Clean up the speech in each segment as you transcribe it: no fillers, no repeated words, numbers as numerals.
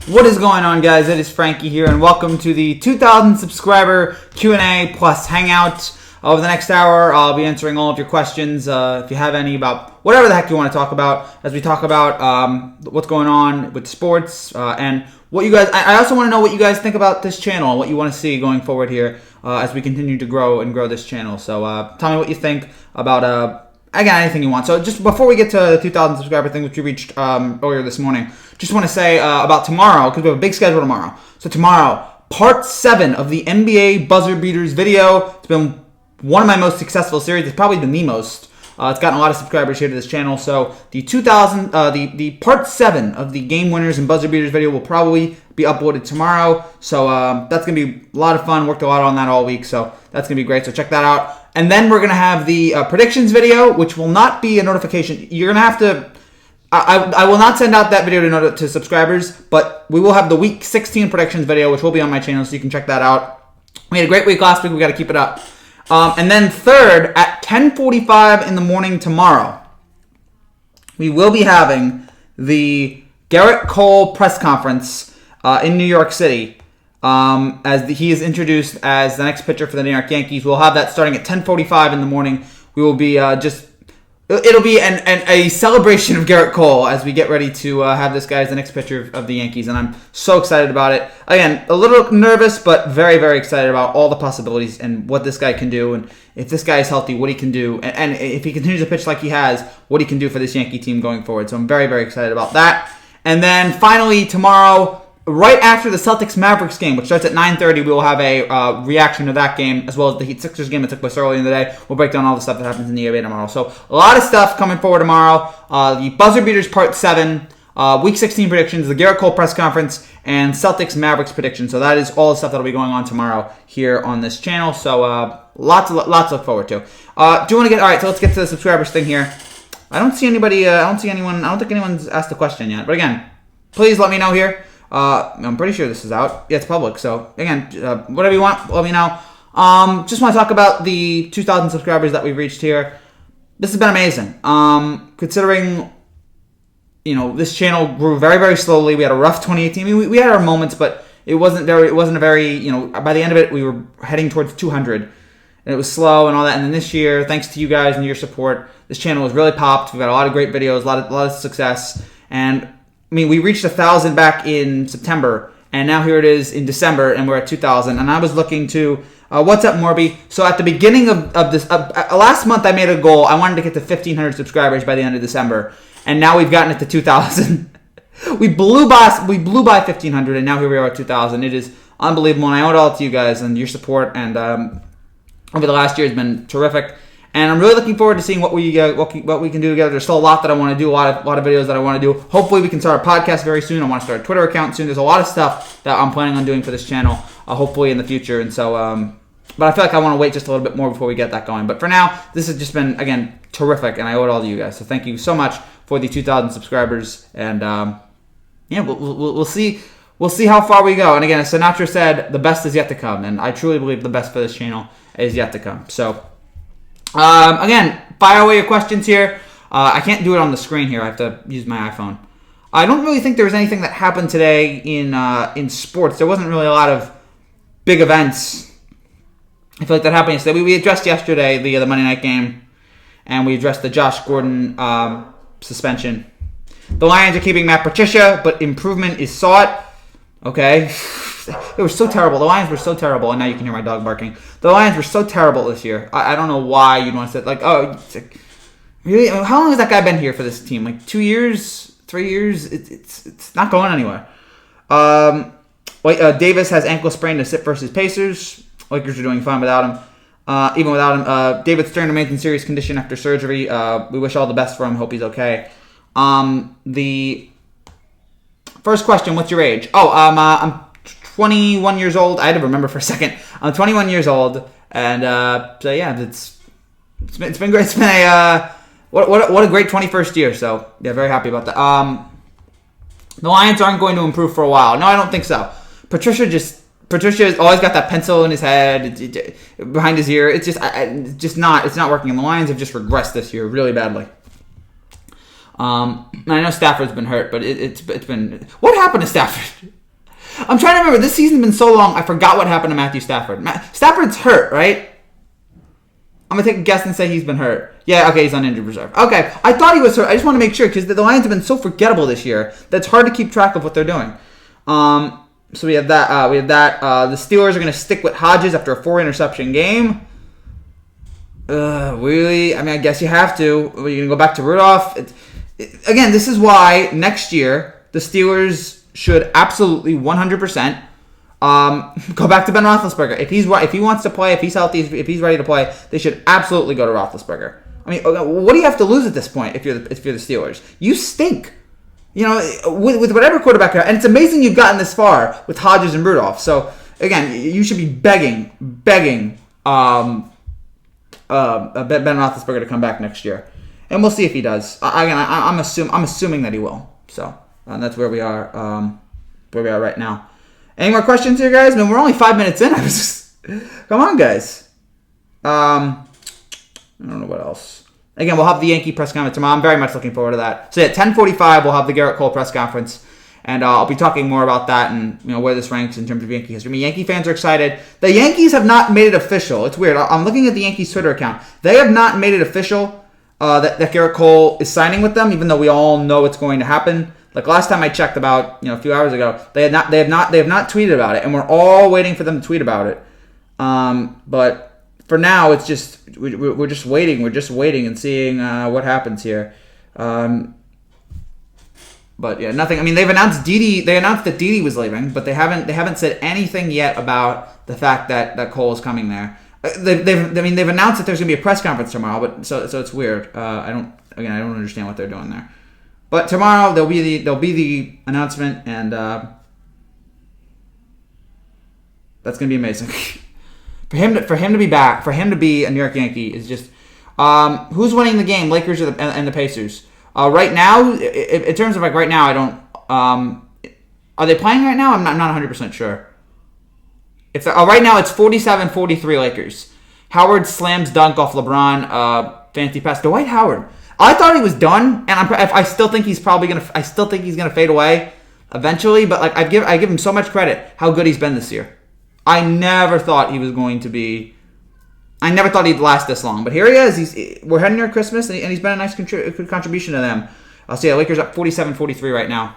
What is going on, guys? It is Frankie here, and welcome to the 2,000 subscriber Q&A plus Hangout. Over the next hour, I'll be answering all of your questions. If you have any about whatever the heck you want to talk about, as we talk about what's going on with sports and what you guys. I also want to know what you guys think about this channel and what you want to see going forward here as we continue to grow this channel. So tell me what you think about. Again, anything you want. So just before we get to the 2,000 subscriber thing, which we reached earlier this morning, just want to say about tomorrow, because we have a big schedule tomorrow. So tomorrow, part 7 of the NBA Buzzer Beaters video. It's been one of my most successful series. It's probably been the most. It's gotten a lot of subscribers here to this channel. So the the part 7 of the game winners and buzzer beaters video will probably be uploaded tomorrow. So that's going to be a lot of fun. Worked a lot on that all week. So that's going to be great. So check that out. And then we're going to have the predictions video, which will not be a notification. You're going to have to... I will not send out that video to subscribers, but we will have the Week 16 predictions video, which will be on my channel, so you can check that out. We had a great week last week. We got to keep it up. And then third, at 10:45 in the morning tomorrow, we will be having the Garrett Cole press conference in New York City. He is introduced as the next pitcher for the New York Yankees. We'll have that starting at 10:45 in the morning. We will be it'll be a celebration of Garrett Cole as we get ready to have this guy as the next pitcher of the Yankees, and I'm so excited about it. Again, a little nervous, but very, very excited about all the possibilities and what this guy can do, and if this guy is healthy, what he can do, and if he continues to pitch like he has, what he can do for this Yankee team going forward. So I'm very, very excited about that. And then finally, tomorrow, right after the Celtics-Mavericks game, which starts at 9:30, we will have a reaction to that game, as well as the Heat-Sixers game that took place earlier in the day. We'll break down all the stuff that happens in the NBA tomorrow. So a lot of stuff coming forward tomorrow. The Buzzer Beaters Part 7, Week 16 predictions, the Garrett Cole press conference, and Celtics-Mavericks predictions. So that is all the stuff that will be going on tomorrow here on this channel. So lots to look forward to. All right, so let's get to the subscribers thing here. I don't see anybody, I don't think anyone's asked a question yet. But again, please let me know here. I'm pretty sure this is out. Yeah, it's public. So again, whatever you want, let me know. Just want to talk about the 2,000 subscribers that we've reached here. This has been amazing. Considering, this channel grew very, very slowly. We had a rough 2018. I mean, we had our moments, but it wasn't a very, by the end of it, we were heading towards 200. And it was slow and all that. And then this year, thanks to you guys and your support, this channel has really popped. We've got a lot of great videos, a lot of success. And I mean, we reached 1,000 back in September, and now here it is in December, and we're at 2,000. And I was looking to, what's up, Morby? So at the beginning of this, last month I made a goal. I wanted to get to 1,500 subscribers by the end of December, and now we've gotten it to 2,000. we blew by 1,500, and now here we are at 2,000. It is unbelievable, and I owe it all to you guys and your support. And over the last year has been terrific. And I'm really looking forward to seeing what we can do together. There's still a lot that I want to do, a lot of videos that I want to do. Hopefully we can start a podcast very soon. I want to start a Twitter account soon. There's a lot of stuff that I'm planning on doing for this channel, hopefully in the future. And so, but I feel like I want to wait just a little bit more before we get that going. But for now, this has just been, again, terrific, and I owe it all to you guys. So thank you so much for the 2,000 subscribers. And we'll see how far we go. And again, as Sinatra said, the best is yet to come, and I truly believe the best for this channel is yet to come. So. Again, fire away your questions here. I can't do it on the screen here. I have to use my iPhone. I don't really think there was anything that happened today in sports. There wasn't really a lot of big events. I feel like that happened yesterday. We addressed yesterday the Monday night game, and we addressed the Josh Gordon suspension. The Lions are keeping Matt Patricia, but improvement is sought. Okay. It was so terrible. The Lions were so terrible, and now you can hear my dog barking. The Lions were so terrible this year. I don't know why you'd want to say, really? How long has that guy been here for this team? Like 2 years, 3 years? It's not going anywhere. Davis has ankle sprain to sit versus Pacers. Lakers are doing fine without him. Even without him, David Stern remains in serious condition after surgery. We wish all the best for him. Hope he's okay. The first question: what's your age? I'm 21 years old. I had to remember for a second. I'm 21 years old, and so yeah, it's been great. It's been what a great 21st year. So yeah, very happy about that. The Lions aren't going to improve for a while. No, I don't think so. Patricia's always got that pencil in his head, behind his ear. It's not working. And the Lions have just regressed this year really badly. And I know Stafford's been hurt, but it's been... What happened to Stafford? I'm trying to remember. This season's been so long, I forgot what happened to Matthew Stafford. Stafford's hurt, right? I'm going to take a guess and say he's been hurt. Yeah, okay, he's on injured reserve. Okay, I thought he was hurt. I just want to make sure, because the Lions have been so forgettable this year that it's hard to keep track of what they're doing. So we have that. The Steelers are going to stick with Hodges after a 4-interception game. Really? I mean, I guess you have to. You're going to go back to Rudolph. Again, this is why next year the Steelers should absolutely 100% go back to Ben Roethlisberger. If he wants to play, if he's healthy, if he's ready to play, they should absolutely go to Roethlisberger. I mean, what do you have to lose at this point if you're the Steelers? You stink. You know, with whatever quarterback, and it's amazing you've gotten this far with Hodges and Rudolph. So again, you should be begging Ben Roethlisberger to come back next year, and we'll see if he does. I'm assuming that he will. So that's where we are. Where we are right now. Any more questions here, guys? I mean, we're only 5 minutes in. Come on, guys. I don't know what else. Again, we'll have the Yankee press conference tomorrow. I'm very much looking forward to that. So yeah, 10:45, we'll have the Garrett Cole press conference, and I'll be talking more about that and where this ranks in terms of Yankee history. I mean, Yankee fans are excited. The Yankees have not made it official. It's weird. I'm looking at the Yankees Twitter account. They have not made it official that Garrett Cole is signing with them, even though we all know it's going to happen. Like last time I checked, about a few hours ago, they have not tweeted about it, and we're all waiting for them to tweet about it. But for now, it's just we're just waiting. We're just waiting and seeing what happens here. But yeah, nothing. I mean, they've announced Didi. They announced that Didi was leaving, but they haven't said anything yet about the fact that Cole is coming there. They've announced that there's gonna be a press conference tomorrow, but so it's weird. I don't understand what they're doing there. But tomorrow there'll be the announcement, and that's gonna be amazing. For him to be back, for him to be a New York Yankee is just... who's winning the game, Lakers and the Pacers? Right now, in terms of right now, I don't... are they playing right now? I'm not 100% sure. Right now, it's 47-43 Lakers. Howard slams dunk off LeBron. Fancy pass. Dwight Howard. I thought he was done, and I still think he's gonna fade away eventually. But I give him so much credit how good he's been this year. I never thought he was going to be... I never thought he'd last this long. But here he is. We're heading near Christmas, and he's been a nice contribution to them. I'll see. The Lakers up 47-43 right now.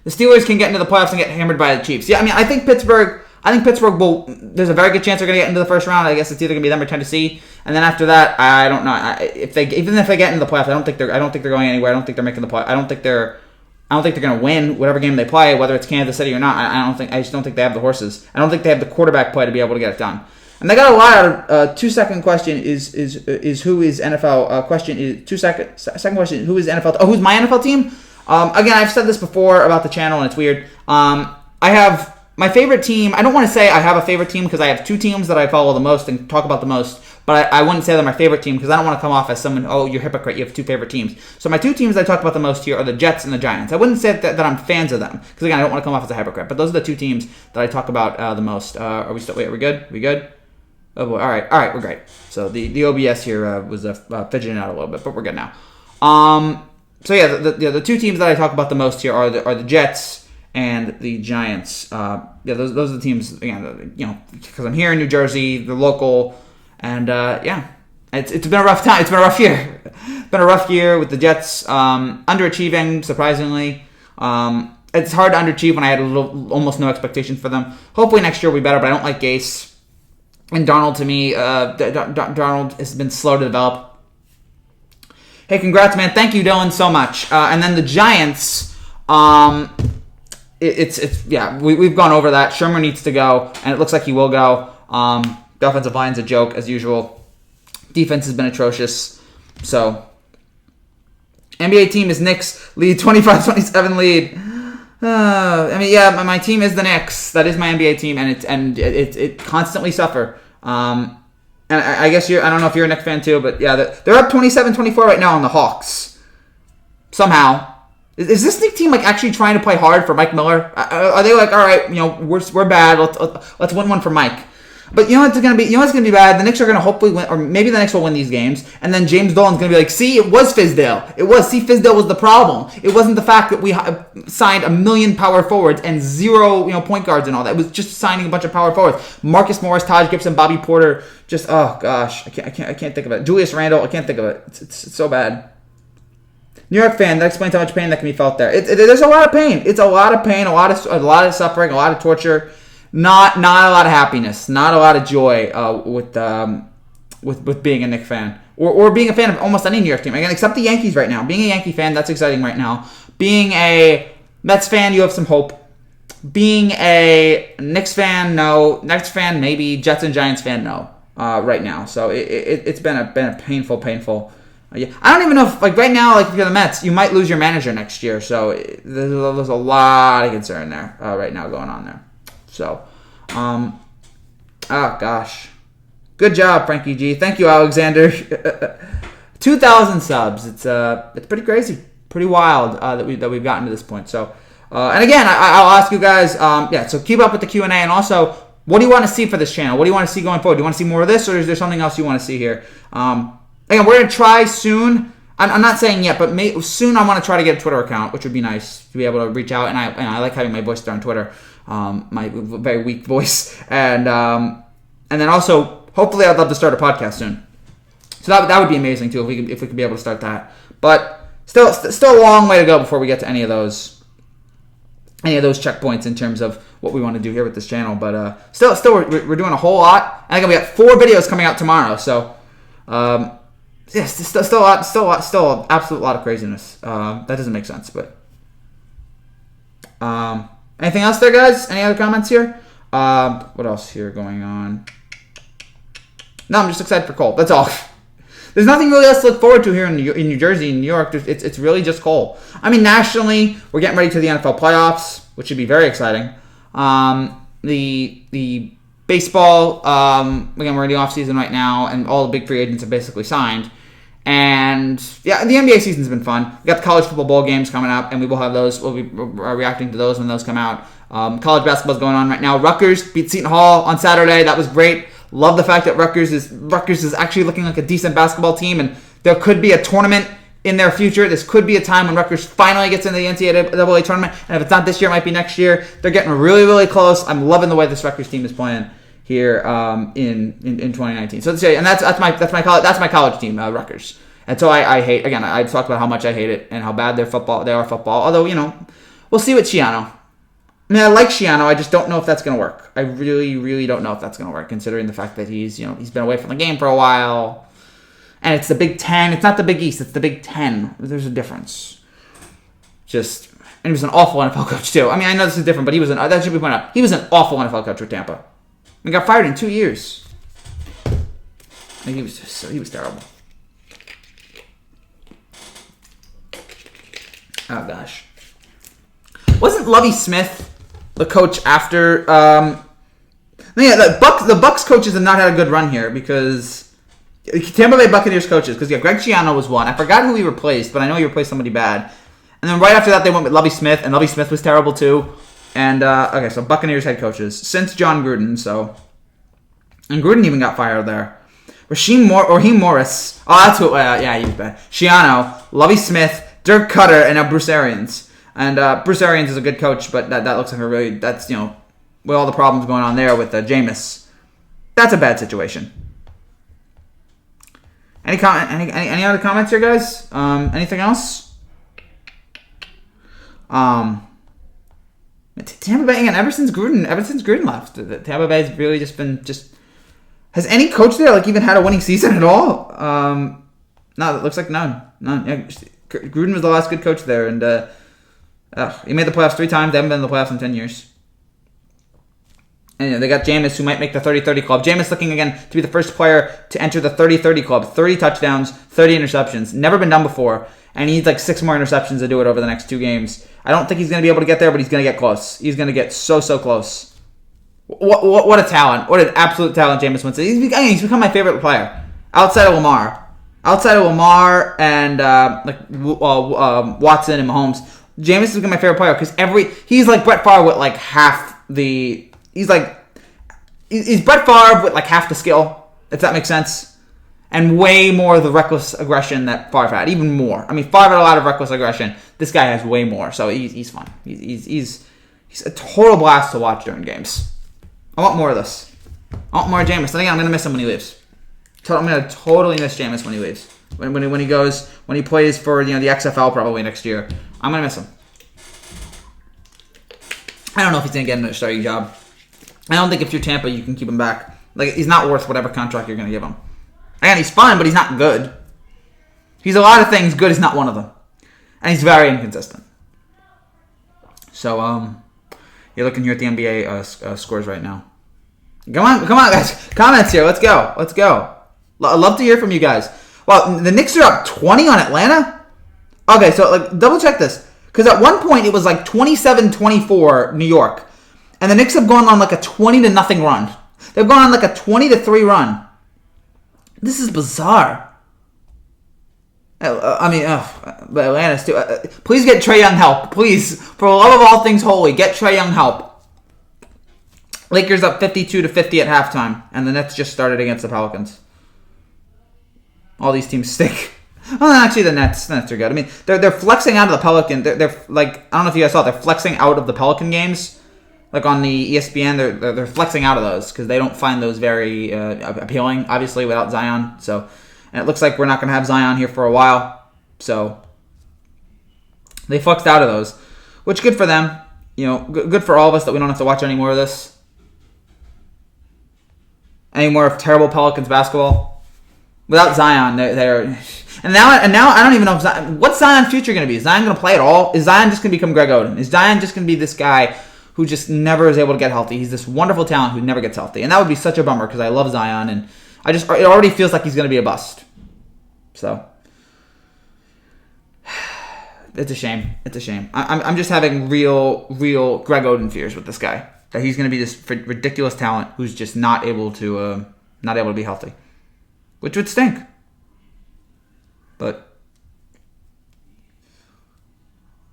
The Steelers can get into the playoffs and get hammered by the Chiefs. Yeah, I mean, I think Pittsburgh will... There's a very good chance they're going to get into the first round. I guess it's either going to be them or Tennessee. And then after that, I don't know. Even if they get into the playoffs, I don't think they're going anywhere. I don't think they're making the playoffs. I don't think they're going to win whatever game they play, whether it's Kansas City or not. I just don't think they have the horses. I don't think they have the quarterback play to be able to get it done. And they got a lot out of 2-second question is who is NFL question is 2-second second question, who is NFL? Oh, who's my NFL team? Again, I've said this before about the channel, and it's weird. I have my favorite team. I don't want to say I have a favorite team because I have two teams that I follow the most and talk about the most. But I wouldn't say they're my favorite team because I don't want to come off as someone, oh, you're a hypocrite, you have two favorite teams. So my two teams I talk about the most here are the Jets and the Giants. I wouldn't say that I'm fans of them because, again, I don't want to come off as a hypocrite. But those are the two teams that I talk about the most. Are we we good? We good? Oh, boy. All right, we're great. So the OBS here was fidgeting out a little bit, but we're good now. So yeah, the two teams that I talk about the most here are the Jets and the Giants. Those are the teams, again, because I'm here in New Jersey, they're local. And, it's been a rough time. It's been a rough year. It's been a rough year with the Jets underachieving, surprisingly. It's hard to underachieve when I had almost no expectations for them. Hopefully next year will be better, but I don't like Gase. And Darnold, to me, Darnold has been slow to develop. Hey, congrats, man. Thank you, Dylan, so much. And then the Giants, we've gone over that. Shermer needs to go, and it looks like he will go. The offensive line's a joke, as usual. Defense has been atrocious. So, NBA team is Knicks. Lead 25-27 lead. My team is the Knicks. That is my NBA team, and it constantly suffer. And I guess I don't know if you're a Knicks fan too, but yeah, they're up 27-24 right now on the Hawks. Somehow. Is this Knicks team actually trying to play hard for Mike Miller? Are they all right, we're bad. Let's win one for Mike. But you know what's gonna be? You know what's gonna be bad? The Knicks are gonna hopefully win, or maybe the Knicks will win these games, and then James Dolan's gonna be like, "See, it was Fizdale. Fizdale was the problem. It wasn't the fact that we signed 1 million power forwards and 0, point guards and all that. It was just signing a bunch of power forwards. Marcus Morris, Taj Gibson, Bobby Porter. Just oh gosh, I can't think of it. Julius Randle, I can't think of it. It's so bad." New York fan, that explains how much pain that can be felt there. There's a lot of pain. It's a lot of pain, a lot of suffering, a lot of torture. Not a lot of happiness, not a lot of joy with being a Knicks fan or being a fan of almost any New York team. Again, except the Yankees right now. Being a Yankee fan, that's exciting right now. Being a Mets fan, you have some hope. Being a Knicks fan, no. Knicks fan, maybe. Jets and Giants fan, no. Right now, so it's been a painful. Yeah, I don't even know if right now, if you're the Mets, you might lose your manager next year. So there's a lot of concern there right now going on there. So, oh gosh, good job, Frankie G. Thank you, Alexander. 2,000 subs. It's pretty crazy, pretty wild that we've gotten to this point. So, and again, I'll ask you guys. So keep up with the Q&A, and also, what do you want to see for this channel? What do you want to see going forward? Do you want to see more of this, or is there something else you want to see here? Again, we're gonna try soon. I'm not saying yet, but soon I want to try to get a Twitter account, which would be nice to be able to reach out. And I like having my voice there on Twitter. My very weak voice, and then also hopefully I'd love to start a podcast soon. So that would be amazing too if we could be able to start that. But still a long way to go before we get to any of those checkpoints in terms of what we want to do here with this channel. But still we're doing a whole lot. And again, we got 4 videos coming out tomorrow. So still an absolute lot of craziness. That doesn't make sense, but. Anything else there, guys? Any other comments here? What else here going on? No, I'm just excited for Cole. That's all. There's nothing really else to look forward to here in New Jersey and New York. It's really just Cole. I mean, nationally, we're getting ready to the NFL playoffs, which should be very exciting. The baseball, again, we're in the offseason right now, and all the big free agents have basically signed. And yeah, the NBA season's been fun. We got the college football bowl games coming up, and we will have those. We'll be reacting to those when those come out. College basketball's going on right now. Rutgers beat Seton Hall on Saturday. That was great. Love the fact that Rutgers is actually looking like a decent basketball team, and there could be a tournament in their future. This could be a time when Rutgers finally gets into the NCAA tournament, and if it's not this year, it might be next year. They're getting really, really close. I'm loving the way this Rutgers team is playing here in 2019. So and that's my college team, Rutgers. And so I hate, again, I talked about how much I hate it and how bad they are football. Although, we'll see with Schiano. I mean, I like Schiano. I just don't know if that's going to work. I really, really don't know if that's going to work, considering the fact that he's been away from the game for a while. And it's the Big Ten. It's not the Big East. It's the Big Ten. There's a difference. And he was an awful NFL coach too. I mean, I know this is different, but that should be pointed out. He was an awful NFL coach with Tampa. He got fired in 2 years. He was terrible. Oh gosh. Wasn't Lovie Smith the coach after? The Bucks coaches have not had a good run here because Tampa Bay Buccaneers coaches. Because Greg Schiano was one. I forgot who he replaced, but I know he replaced somebody bad. And then right after that, they went with Lovie Smith, and Lovie Smith was terrible too. And so Buccaneers head coaches since John Gruden. And Gruden even got fired there. Raheem Morris. Oh, that's who. Yeah, he was bad. Schiano, Lovie Smith, Dirk Cutter, and now Bruce Arians. And Bruce Arians is a good coach, but that looks like that's with all the problems going on there with Jameis. That's a bad situation. Any other comments here, guys? Anything else? Tampa Bay again. Ever since Gruden left, Tampa Bay's really just been. Has any coach there even had a winning season at all? No, it looks like none. Yeah, Gruden was the last good coach there, and he made the playoffs 3 times. They haven't been in the playoffs in 10 years. And they got Jameis, who might make the 30-30 club. Jameis looking again to be the first player to enter the 30-30 club. 30 touchdowns, 30 interceptions. Never been done before. And he needs 6 more interceptions to do it over the next 2 games. I don't think he's going to be able to get there, but he's going to get close. He's going to get so close. What a talent. What an absolute talent Jameis Winston. He's become my favorite player. Outside of Lamar. And Watson and Mahomes. Jameis has become my favorite player because he's like Brett Favre with half the... He's like he's Brett Favre with like half the skill, if that makes sense, and way more of the reckless aggression that Favre had, even more. I mean, Favre had a lot of reckless aggression. This guy has way more, so he's fun. He's a total blast to watch during games. I want more of this. I want more of Jameis. I think I'm gonna miss him when he leaves. I'm gonna totally miss Jameis when he leaves. When he plays for the XFL probably next year, I'm gonna miss him. I don't know if he's gonna get a starting job. I don't think if you're Tampa, you can keep him back. Like, he's not worth whatever contract you're gonna give him. Again, he's fun, but he's not good. He's a lot of things. Good is not one of them, and he's very inconsistent. So, you're looking here at the NBA scores right now. Come on, guys! Comments here. Let's go. I'd love to hear from you guys. Wow, the Knicks are up 20 on Atlanta? Okay, so like double check this. Because at one point it was like 27-24 New York. And the Knicks have gone on like a 20-0 run. They've gone on like a 20-3 run. This is bizarre. But Atlanta's too. Please get Trae Young help. Please, for the love of all things holy, get Trae Young help. Lakers up 52-50 at halftime. And the Nets just started against the Pelicans. All these teams stink. Well, actually, the Nets are good. I mean, they're flexing out of the Pelican. They're like, I don't know if you guys saw it. They're flexing out of the Pelican games, like on the ESPN. They're flexing out of those because they don't find those very appealing. Obviously, without Zion. So, and it looks like we're not going to have Zion here for a while. So, they flexed out of those, which good for them. Good for all of us that we don't have to watch any more of this. Any more of terrible Pelicans basketball. Without Zion, they're and now I don't even know what's Zion's future going to be. Is Zion going to play at all? Is Zion just going to become Greg Oden? Is Zion just going to be this guy who just never is able to get healthy? He's this wonderful talent who never gets healthy, and that would be such a bummer because I love Zion, and it already feels like he's going to be a bust. So it's a shame. I'm just having real Greg Oden fears with this guy that he's going to be this ridiculous talent who's just not able to be healthy. Which would stink. But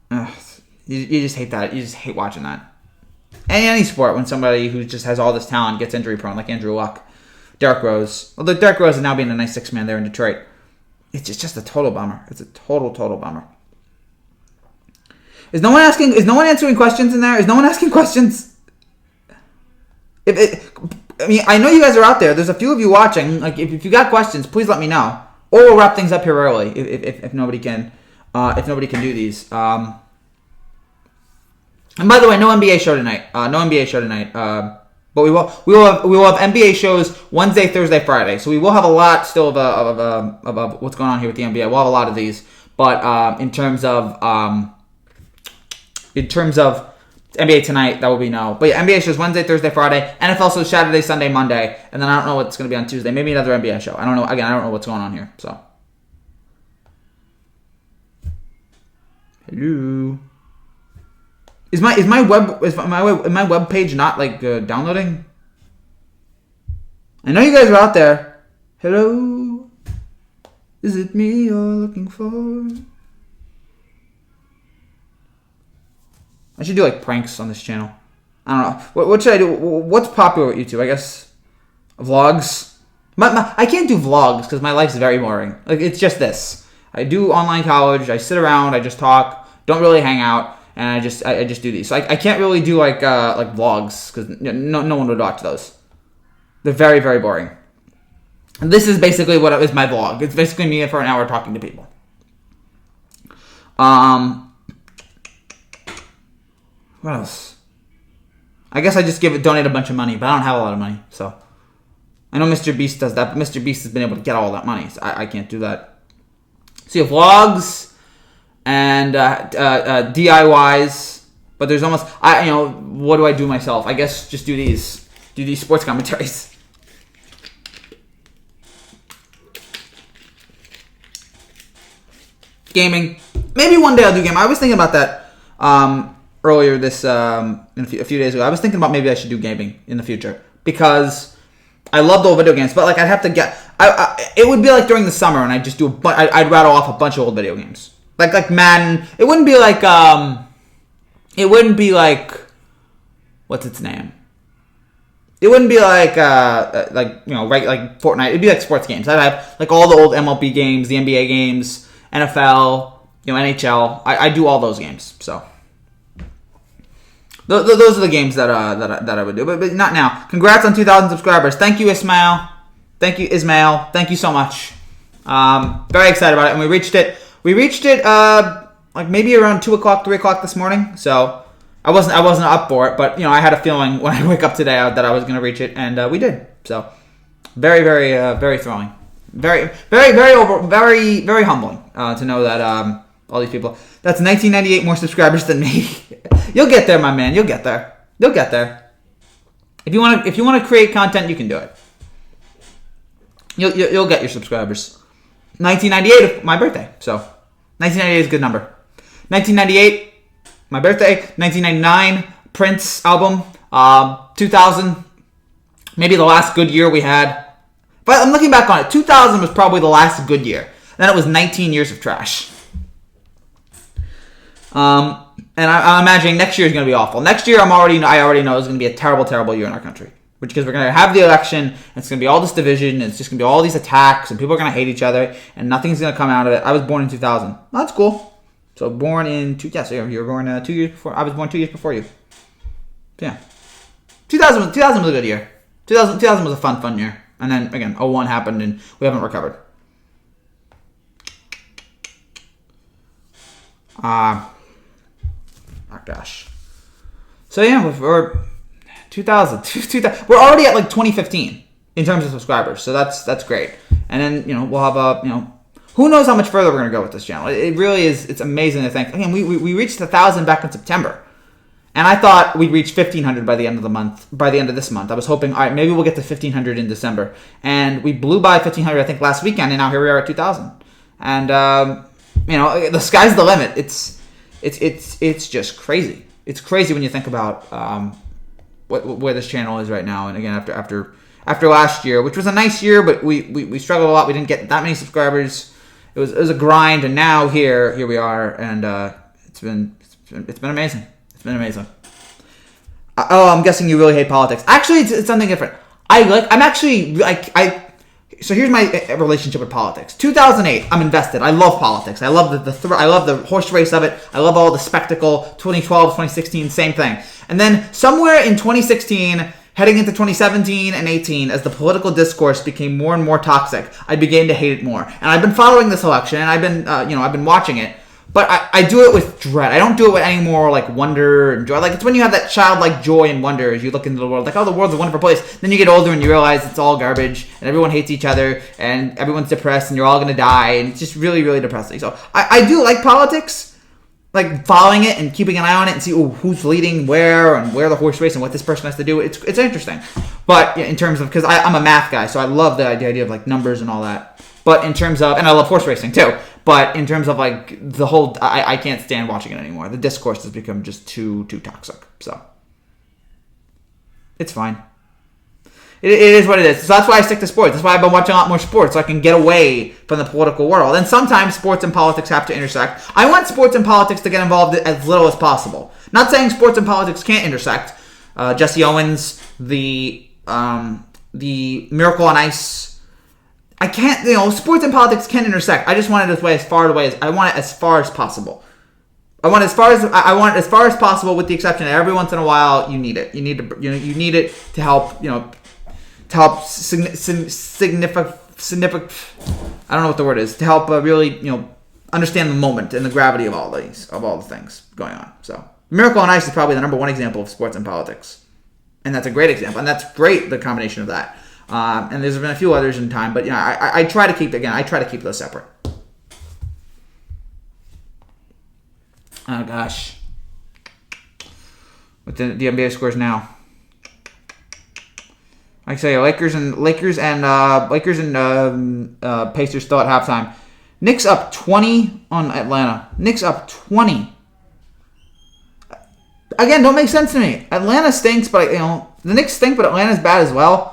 you just hate that. You just hate watching that. Any sport when somebody who just has all this talent gets injury prone, like Andrew Luck, Derrick Rose. Although Derrick Rose is now being a nice six man there in Detroit. It's just a total bummer. It's a total bummer. Is no one answering questions in there? Is no one asking questions? I know you guys are out there. There's a few of you watching. Like, if you got questions, please let me know. Or we'll wrap things up here early if nobody can do these. And by the way, no NBA show tonight. But we will have NBA shows Wednesday, Thursday, Friday. So we will have a lot still of what's going on here with the NBA. We'll have a lot of these. But in terms of NBA tonight, that will be no. But yeah, NBA shows Wednesday, Thursday, Friday. NFL shows Saturday, Sunday, Monday. And then I don't know what's going to be on Tuesday. Maybe another NBA show. I don't know. Again, I don't know what's going on here. So. Hello. Is my web page not like downloading? I know you guys are out there. Hello. Is it me you're looking for? I should do like pranks on this channel. I don't know. What should I do? What's popular with YouTube? I guess vlogs. I can't do vlogs because my life's very boring. Like, it's just this. I do online college. I sit around. I just talk. Don't really hang out, and I just do these. So I can't really do like vlogs because no one would watch those. They're very, very boring. And this is basically what is my vlog. It's basically me for an hour talking to people. What else? I guess I just donate a bunch of money, but I don't have a lot of money, so I know Mr. Beast does that, but Mr. Beast has been able to get all that money, so I can't do that. So you have vlogs and DIYs, but there's almost what do I do myself? I guess just do these sports commentaries. Gaming. Maybe one day I'll do gaming. I was thinking about that earlier this a few days ago. I was thinking about maybe I should do gaming in the future because I love the old video games, but like I'd have to get. It would be like during the summer, and I'd just do. I'd rattle off a bunch of old video games, like Madden. It wouldn't be like what's its name? It wouldn't be like like Fortnite. It'd be like sports games. I'd have like all the old MLB games, the NBA games, NFL, NHL. I do all those games. So those are the games that I would do, but not now. Congrats on 2,000 subscribers. Thank you, Ismail. Thank you, Ismail. Thank you so much. Very excited about it, and we reached it. Like maybe around 2 o'clock, 3 o'clock this morning. So I wasn't up for it, but I had a feeling when I wake up today that I was going to reach it, and we did. So very, very, very thrilling. Very, very, very humbling to know that all these people. That's 1998 more subscribers than me. You'll get there, my man. You'll get there. You'll get there. If you want to create content, you can do it. You'll get your subscribers. 1998, my birthday. So 1998 is a good number. 1998, my birthday. 1999, Prince album. 2000, maybe the last good year we had. But I'm looking back on it. 2000 was probably the last good year. Then it was 19 years of trash. And I'm imagining next year is going to be awful. Next year, I already know is going to be a terrible, terrible year in our country. Because we're going to have the election, and it's going to be all this division, and it's just going to be all these attacks, and people are going to hate each other, and nothing's going to come out of it. I was born in 2000. Well, that's cool. So born in so you were born 2 years before. I was born 2 years before you. So, yeah. 2000 was a good year. 2000 was a fun year. And then, again, 01 happened, and we haven't recovered. Oh, gosh. So, yeah, we're 2000. We're already at, like, 2015 in terms of subscribers. So, that's great. And then, we'll have who knows how much further we're going to go with this channel. It really is, it's amazing to think. Again, we reached 1,000 back in September. And I thought we'd reach 1,500 by the end of this month. I was hoping, all right, maybe we'll get to 1,500 in December. And we blew by 1,500, I think, last weekend, and now here we are at 2,000. And, the sky's the limit. It's just crazy. It's crazy when you think about where this channel is right now. And again, after last year, which was a nice year, but we struggled a lot. We didn't get that many subscribers. It was a grind, and now here we are, and it's been amazing. It's been amazing. I'm guessing you really hate politics. Actually, it's something different. So here's my relationship with politics. 2008, I'm invested. I love politics. I love I love the horse race of it. I love all the spectacle. 2012, 2016, same thing. And then somewhere in 2016, heading into 2017 and 18, as the political discourse became more and more toxic, I began to hate it more. And I've been following this election, and I've been watching it. But I do it with dread. I don't do it with any more like wonder and joy. Like, it's when you have that childlike joy and wonder as you look into the world. Like, oh, the world's a wonderful place. Then you get older and you realize it's all garbage and everyone hates each other and everyone's depressed and you're all going to die. And it's just really, really depressing. So I do like politics, like following it and keeping an eye on it and see who's leading where and where the horse race and what this person has to do. It's interesting. But in terms of, because I'm a math guy, so I love the idea of like numbers and all that. But in terms of, and I love horse racing too, but in terms of like the whole, I can't stand watching it anymore. The discourse has become just too toxic. So it's fine. It is what it is. So that's why I stick to sports. That's why I've been watching a lot more sports, so I can get away from the political world. And sometimes sports and politics have to intersect. I want sports and politics to get involved as little as possible. Not saying sports and politics can't intersect. Jesse Owens, the Miracle on Ice. I can't, sports and politics can intersect. I just want it as far away as I want it as far as possible. I want it as far as possible, with the exception that every once in a while you need it. You need it to help, significant. I don't know what the word is, to help really, understand the moment and the gravity of all the things going on. So Miracle on Ice is probably the number one example of sports and politics, and that's a great example, and that's great, the combination of that. And there's been a few others in time, but I try to keep those separate. Oh gosh, what the NBA scores now? Like I say, Lakers and Pacers still at halftime. Knicks up 20 on Atlanta. Knicks up 20. Again, don't make sense to me. Atlanta stinks, but the Knicks stink, but Atlanta's bad as well.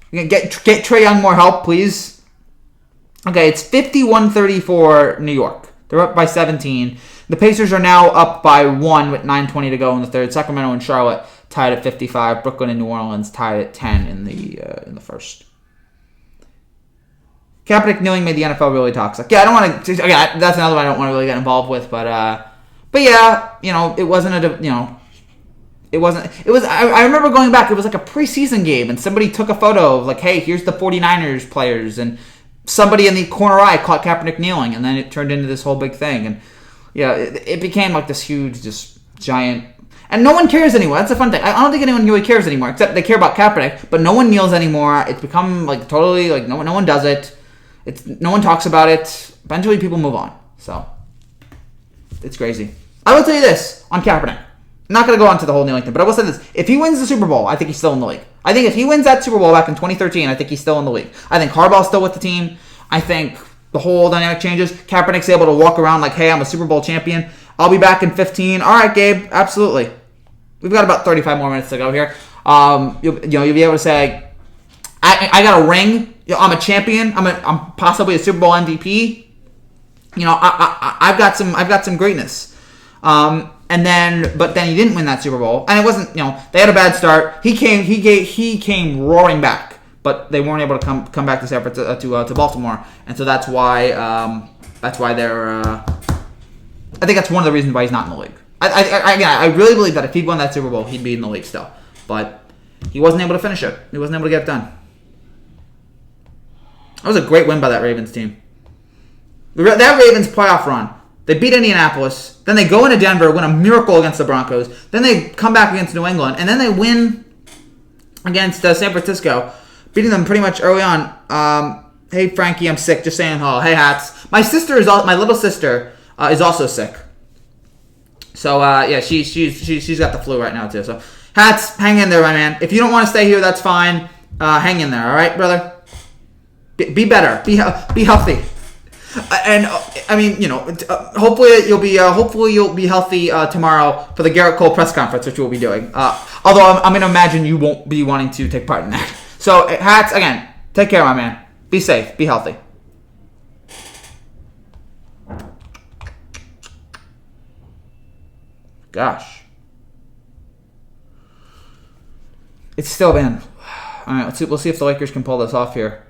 Get Trae Young more help, please. Okay, it's 51-34 New York. They're up by 17. The Pacers are now up by 1 with 9:20 to go in the third. Sacramento and Charlotte tied at 55. Brooklyn and New Orleans tied at 10 in the first. Kaepernick kneeling made the NFL really toxic. Yeah, I don't want to. Yeah, that's another one I don't want to really get involved with. But yeah, it wasn't It wasn't. It was. I remember going back. It was like a preseason game, and somebody took a photo of like, "Hey, here's the 49ers players," and somebody in the corner eye caught Kaepernick kneeling, and then it turned into this whole big thing. And yeah, it became like this huge, just giant. And no one cares anymore. That's the fun thing. I don't think anyone really cares anymore, except they care about Kaepernick. But no one kneels anymore. It's become like totally like no one does it. No one talks about it. Eventually, people move on. So it's crazy. I will tell you this on Kaepernick. I'm not going to go on to the whole kneeling thing, but I will say this. If he wins the Super Bowl, I think he's still in the league. I think if he wins that Super Bowl back in 2013, I think he's still in the league. I think Harbaugh's still with the team. I think the whole dynamic changes. Kaepernick's able to walk around like, hey, I'm a Super Bowl champion. I'll be back in 15. All right, Gabe, absolutely. We've got about 35 more minutes to go here. You'll be able to say, I got a ring. I'm a champion. I'm possibly a Super Bowl MVP. I've got some greatness. But then he didn't win that Super Bowl, and it wasn't. They had a bad start. He came roaring back, but they weren't able to come back to San Francisco to Baltimore, and so that's why they're. I think that's one of the reasons why he's not in the league. I really believe that if he won that Super Bowl, he'd be in the league still, but he wasn't able to finish it. He wasn't able to get it done. That was a great win by that Ravens team. That Ravens playoff run. They beat Indianapolis. Then they go into Denver, win a miracle against the Broncos. Then they come back against New England. And then they win against San Francisco, beating them pretty much early on. Hey, Frankie, I'm sick. Just saying hello. Hey, Hats. My little sister is also sick. So, yeah, she's got the flu right now, too. So, Hats, hang in there, my man. If you don't want to stay here, that's fine. Hang in there, all right, brother? Be better. Be healthy. And I mean, hopefully you'll be healthy tomorrow for the Garrett Cole press conference, which we'll be doing. Although I'm going to imagine you won't be wanting to take part in that. So, Hats, again, take care, my man. Be safe. Be healthy. Gosh, it's still been. All right, we'll see if the Lakers can pull this off here.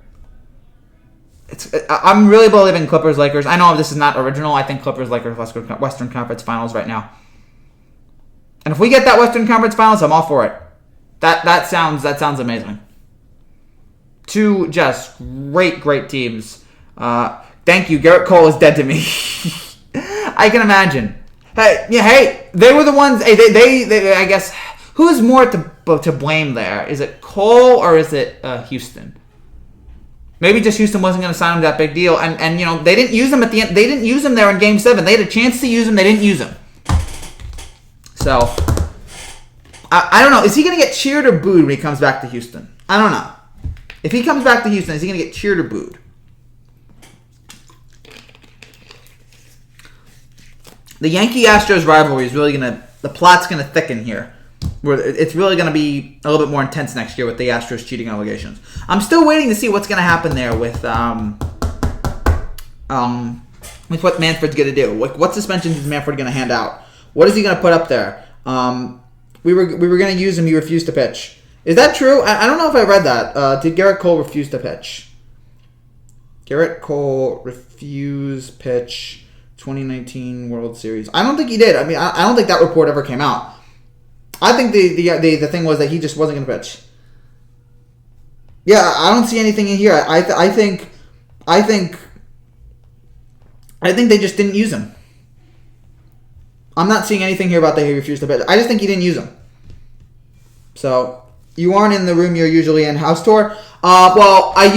I'm really believing Clippers-Lakers. I know this is not original. I think Clippers-Lakers Western Conference Finals right now. And if we get that Western Conference Finals, I'm all for it. That sounds amazing. Two just great teams. Thank you. Garrett Cole is dead to me. I can imagine. Hey, they were the ones. Hey, they I guess who's more to blame there? Is it Cole or is it Houston? Maybe just Houston wasn't going to sign him that big deal, and they didn't use him at the end. They didn't use him there in Game 7. They had a chance to use him. They didn't use him. So I don't know. Is he going to get cheered or booed when he comes back to Houston? I don't know. If he comes back to Houston, is he going to get cheered or booed? The Yankee-Astros rivalry is really the plot's going to thicken here. Where it's really going to be a little bit more intense next year with the Astros cheating allegations. I'm still waiting to see what's going to happen there with what Manfred's going to do. What suspensions is Manfred going to hand out? What is he going to put up there? We were going to use him. He refused to pitch. Is that true? I don't know if I read that. Did Garrett Cole refuse to pitch? Garrett Cole refused pitch 2019 World Series. I don't think he did. I mean, I don't think that report ever came out. I think the thing was that he just wasn't going to pitch. Yeah, I don't see anything in here. I think they just didn't use him. I'm not seeing anything here about that he refused to pitch. I just think he didn't use him. So you aren't in the room you're usually in. House tour. Well, I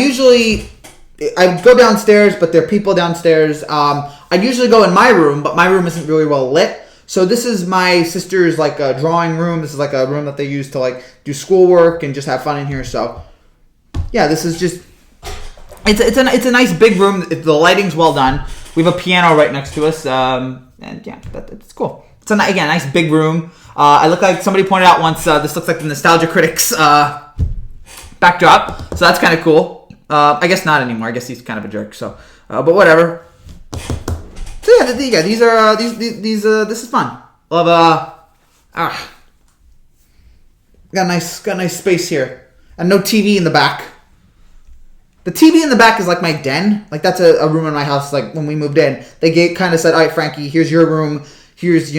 go downstairs, but there are people downstairs. I usually go in my room, but my room isn't really well lit. So this is my sister's drawing room. This is like a room that they use to do schoolwork and just have fun in here. So yeah, this is just it's a nice big room. The lighting's well done. We have a piano right next to us, and yeah, it's cool. It's a nice big room. I look like somebody pointed out once. This looks like the Nostalgia Critics backdrop, so that's kind of cool. I guess not anymore. I guess he's kind of a jerk. So, but whatever. It's So yeah, these are this is fun. Love got a nice space here, and no TV in the back. The TV in the back is like my den. Like that's a room in my house. Like when we moved in, they kind of said, "All right, Frankie, here's your room. Here's the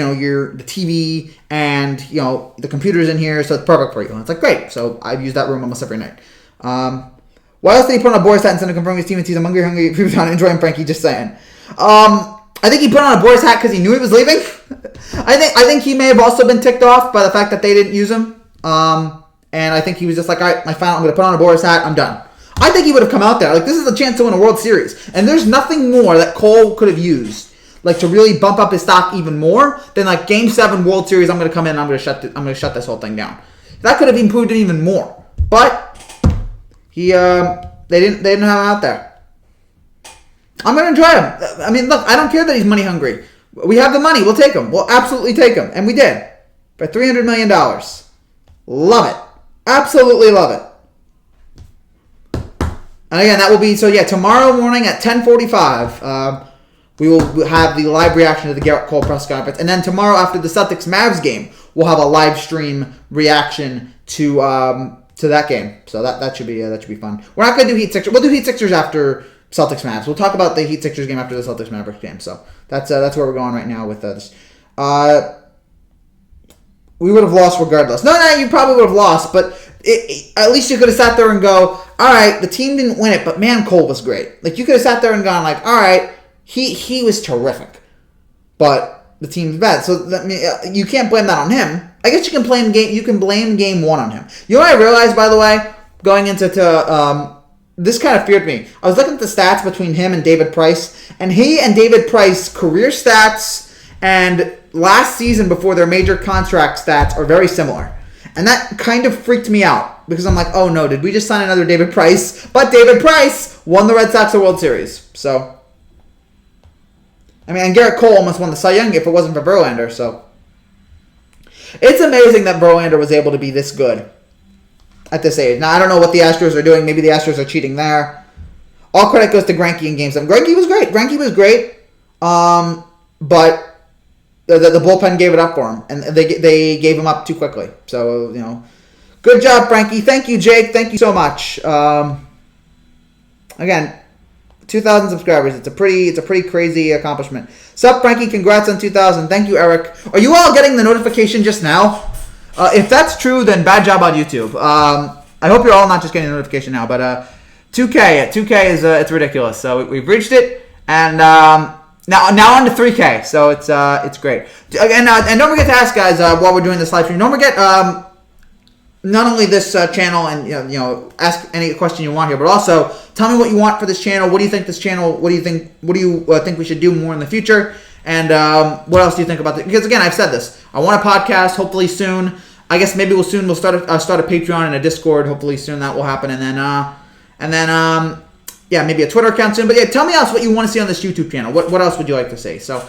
TV, and the computer's in here, so it's perfect for you." And it's like great. So I've used that room almost every night. Why else did he put on a Boris hat instead of confirming his team and sees him hungry? People trying to enjoy him, Frankie. Just saying. I think he put on a Boris hat because he knew he was leaving. I think he may have also been ticked off by the fact that they didn't use him. And I think he was just like, all right, I'm going to put on a Boris hat. I'm done. I think he would have come out there. Like, this is a chance to win a World Series. And there's nothing more that Cole could have used, like, to really bump up his stock even more than, like, Game 7 World Series, I'm going to come in and I'm going to shut this whole thing down. That could have improved it even more. But they didn't have him out there. I'm going to enjoy him. I mean, look, I don't care that he's money hungry. We have the money. We'll take him. We'll absolutely take him. And we did. For $300 million. Love it. Absolutely love it. And again, that will be, tomorrow morning at 10:45, we will have the live reaction to the Garrett Cole press conference. And then tomorrow after the Celtics-Mavs game, we'll have a live stream reaction to that game. So that should be fun. We're not going to do Heat Sixers. We'll do Heat Sixers after Celtics-Mavs. We'll talk about the Heat Sixers game after the Celtics-Mavericks game. So that's where we're going right now with this. We would have lost regardless. No, you probably would have lost, but at least you could have sat there and go, all right, the team didn't win it, but man, Cole was great. Like, you could have sat there and gone like, all right, he was terrific, but the team's bad. So you can't blame that on him. I guess you can blame game 1 on him. You know what I realized, by the way, going into this kind of feared me. I was looking at the stats between him and David Price, and he and David Price career stats and last season before their major contract stats are very similar. And that kind of freaked me out because I'm like, oh no, did we just sign another David Price? But David Price won the Red Sox a World Series. So, I mean, and Garrett Cole almost won the Cy Young if it wasn't for Verlander. So, it's amazing that Verlander was able to be this good at this age. Now, I don't know what the Astros are doing. Maybe the Astros are cheating there. All credit goes to Greinke in Game 7. Greinke was great. But the bullpen gave it up for him, and they gave him up too quickly. So, good job, Frankie. Thank you, Jake. Thank you so much. Again, 2,000 subscribers. It's a pretty crazy accomplishment. Sup, Frankie? Congrats on 2,000. Thank you, Eric. Are you all getting the notification just now? If that's true, then bad job on YouTube. I hope you're all not just getting the notification now. But 2K is it's ridiculous. So we've reached it, and Now on to 3K, so it's great. And don't forget to ask, guys, while we're doing this live stream. Don't forget, not only this channel and ask any question you want here, but also tell me what you want for this channel. What do you think this channel? What do you think we should do more in the future? And what else do you think about this? Because again, I've said this. I want a podcast. Hopefully soon. I guess maybe we'll start a Patreon and a Discord. Hopefully soon that will happen, and then. Yeah, maybe a Twitter account soon. But yeah, tell me else what you want to see on this YouTube channel. What else would you like to see? So,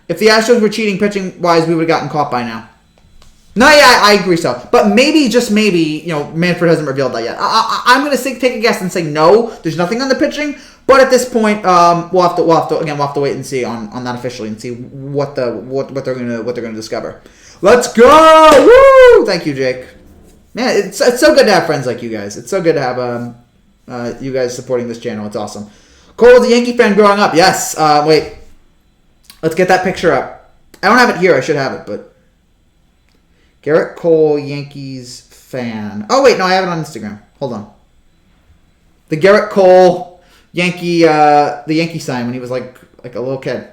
if the Astros were cheating pitching-wise, we would have gotten caught by now. No, yeah, I agree so. But maybe, just maybe, Manfred hasn't revealed that yet. I'm going to take a guess and say no, there's nothing on the pitching. But at this point, we'll have to wait and see on that officially and see what they're going to discover. Let's go! Woo! Thank you, Jake. Man, it's so good to have friends like you guys. It's so good to have you guys supporting this channel. It's awesome. Cole was a Yankee fan growing up. Yes. Wait. Let's get that picture up. I don't have it here. I should have it, but Garrett Cole, Yankees fan. Oh, wait. No, I have it on Instagram. Hold on. The Garrett Cole Yankee, the Yankee sign when he was like a little kid.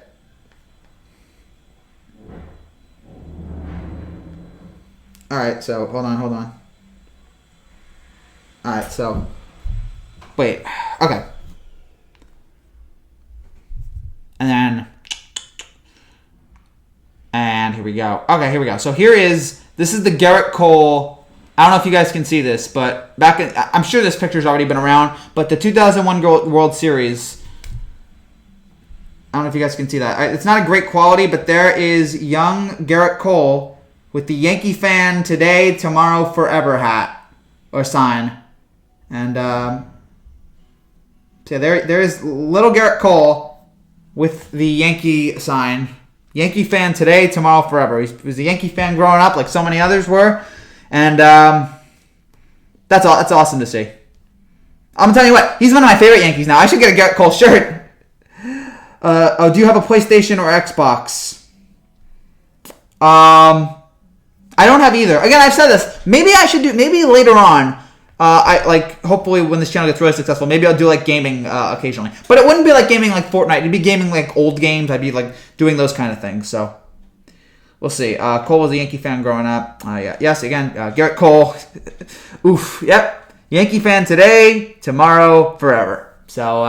All right. So, hold on. All right. So, wait. Okay. And here we go. Okay, here we go. So this is the Garrett Cole. I don't know if you guys can see this, but I'm sure this picture's already been around, but the 2001 World Series, I don't know if you guys can see that. It's not a great quality, but there is young Garrett Cole with the Yankee fan today, tomorrow, forever hat or sign. And so there is little Garrett Cole with the Yankee sign. Yankee fan today, tomorrow, forever. He was a Yankee fan growing up, like so many others were, and that's awesome to see. I'm gonna tell you what, he's one of my favorite Yankees now. I should get a Garrett Cole shirt. Do you have a PlayStation or Xbox? I don't have either. Again, I've said this. Maybe I should do. Maybe later on. Hopefully when this channel gets really successful, maybe I'll do like gaming occasionally. But it wouldn't be like gaming like Fortnite. It'd be gaming like old games. I'd be like doing those kind of things. So we'll see. Cole was a Yankee fan growing up. Yeah. Yes. Again, Garrett Cole. Oof. Yep. Yankee fan today, tomorrow, forever. So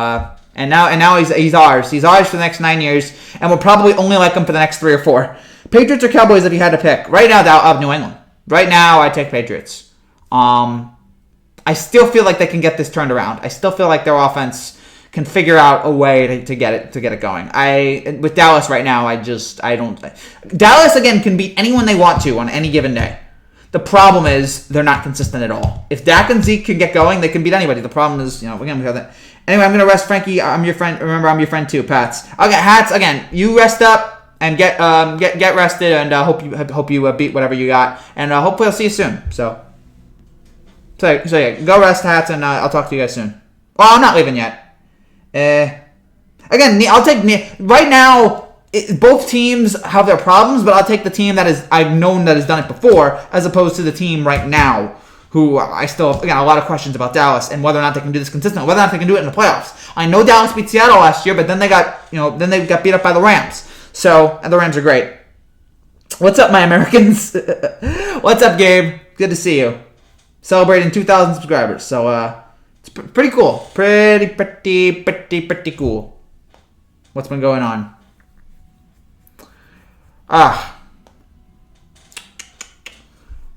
and now he's ours. He's ours for the next 9 years, and we'll probably only like him for the next 3 or 4. Patriots or Cowboys if you had to pick. Right now, of New England. Right now, I take Patriots. I still feel like they can get this turned around. I still feel like their offense can figure out a way to get it going. With Dallas right now, I don't. Dallas again can beat anyone they want to on any given day. The problem is they're not consistent at all. If Dak and Zeke can get going, they can beat anybody. The problem is, again, we have that. Anyway, I'm gonna rest Frankie. I'm your friend. Remember, I'm your friend too, Pats. Okay, Hats. Again, you rest up and get rested, and hope you beat whatever you got, and hopefully I'll see you soon. So yeah, go rest, Hats, and I'll talk to you guys soon. Well, I'm not leaving yet. Again, I'll take right now. Both teams have their problems, but I'll take the team I've known that has done it before, as opposed to the team right now, who I still have, again, a lot of questions about Dallas and whether or not they can do this consistently, whether or not they can do it in the playoffs. I know Dallas beat Seattle last year, but then they got beat up by the Rams. And the Rams are great. What's up, my Americans? What's up, Gabe? Good to see you. Celebrating 2,000 subscribers, so it's pretty cool. Pretty cool. What's been going on?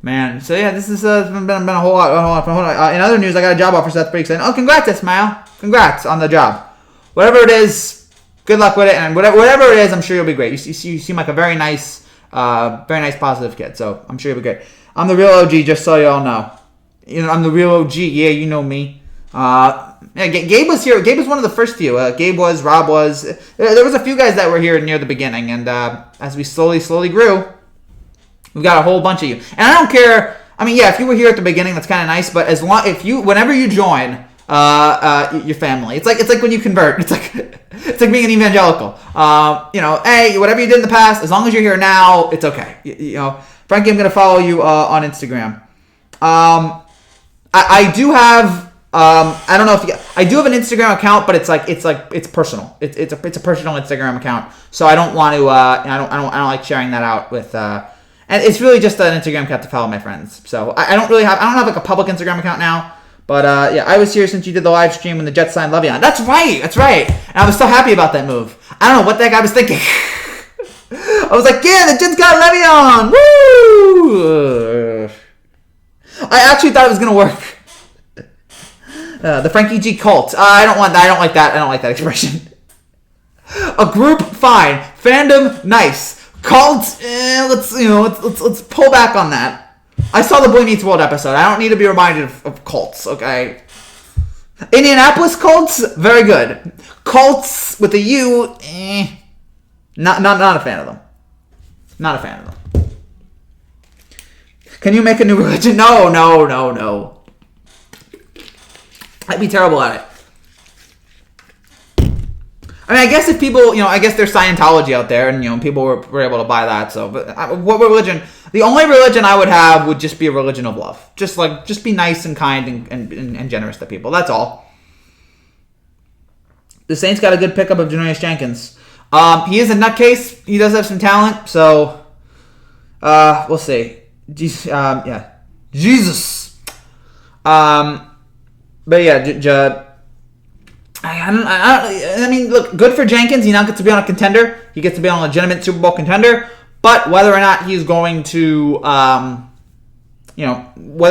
Man. So yeah, this has been a whole lot. In other news, I got a job offer, so that's pretty exciting. Oh, congrats, Ismail. Congrats on the job. Whatever it is, good luck with it, and whatever it is, I'm sure you'll be great. You seem like a very nice, positive kid. So I'm sure you'll be great. I'm the real OG, just so you all know. I'm the real OG. Yeah, you know me. Gabe was here. Gabe was one of the first few. Gabe was, Rob was. There was a few guys that were here near the beginning, and as we slowly grew, we've got a whole bunch of you. And I don't care. I mean, yeah, if you were here at the beginning, that's kind of nice. But whenever you join your family, it's like when you convert. It's like being an evangelical. Hey, whatever you did in the past, as long as you're here now, it's okay. Frankie, I'm gonna follow you on Instagram. I do have. I don't know if I do have an Instagram account, but it's personal. It's a personal Instagram account, so I don't want to. I don't like sharing that out with. And it's really just an Instagram account to follow my friends. So I don't have like a public Instagram account now. But yeah, I was here since you did the live stream when the Jets signed Le'Veon. That's right. And I was so happy about that move. I don't know what that guy was thinking. I was like, yeah, the Jets got Le'Veon. Woo! I actually thought it was gonna work. The Frankie G cult. I don't want that. I don't like that. I don't like that expression. A group, fine. Fandom, nice. Cult, let's pull back on that. I saw the Boy Meets World episode. I don't need to be reminded of cults, okay? Indianapolis cults, very good. Cults with a U, not a fan of them. Not a fan of them. Can you make a new religion? No. I'd be terrible at it. I mean, I guess if people, I guess there's Scientology out there, and people were able to buy that. So, but what religion? The only religion I would have would just be a religion of love. Just be nice and kind and generous to people. That's all. The Saints got a good pickup of Janoris Jenkins. He is a nutcase. He does have some talent. So, we'll see. Yeah, Jesus. But yeah, I mean, look, good for Jenkins. He now gets to be on a contender. He gets to be on a legitimate Super Bowl contender. But whether or not he's going to, whether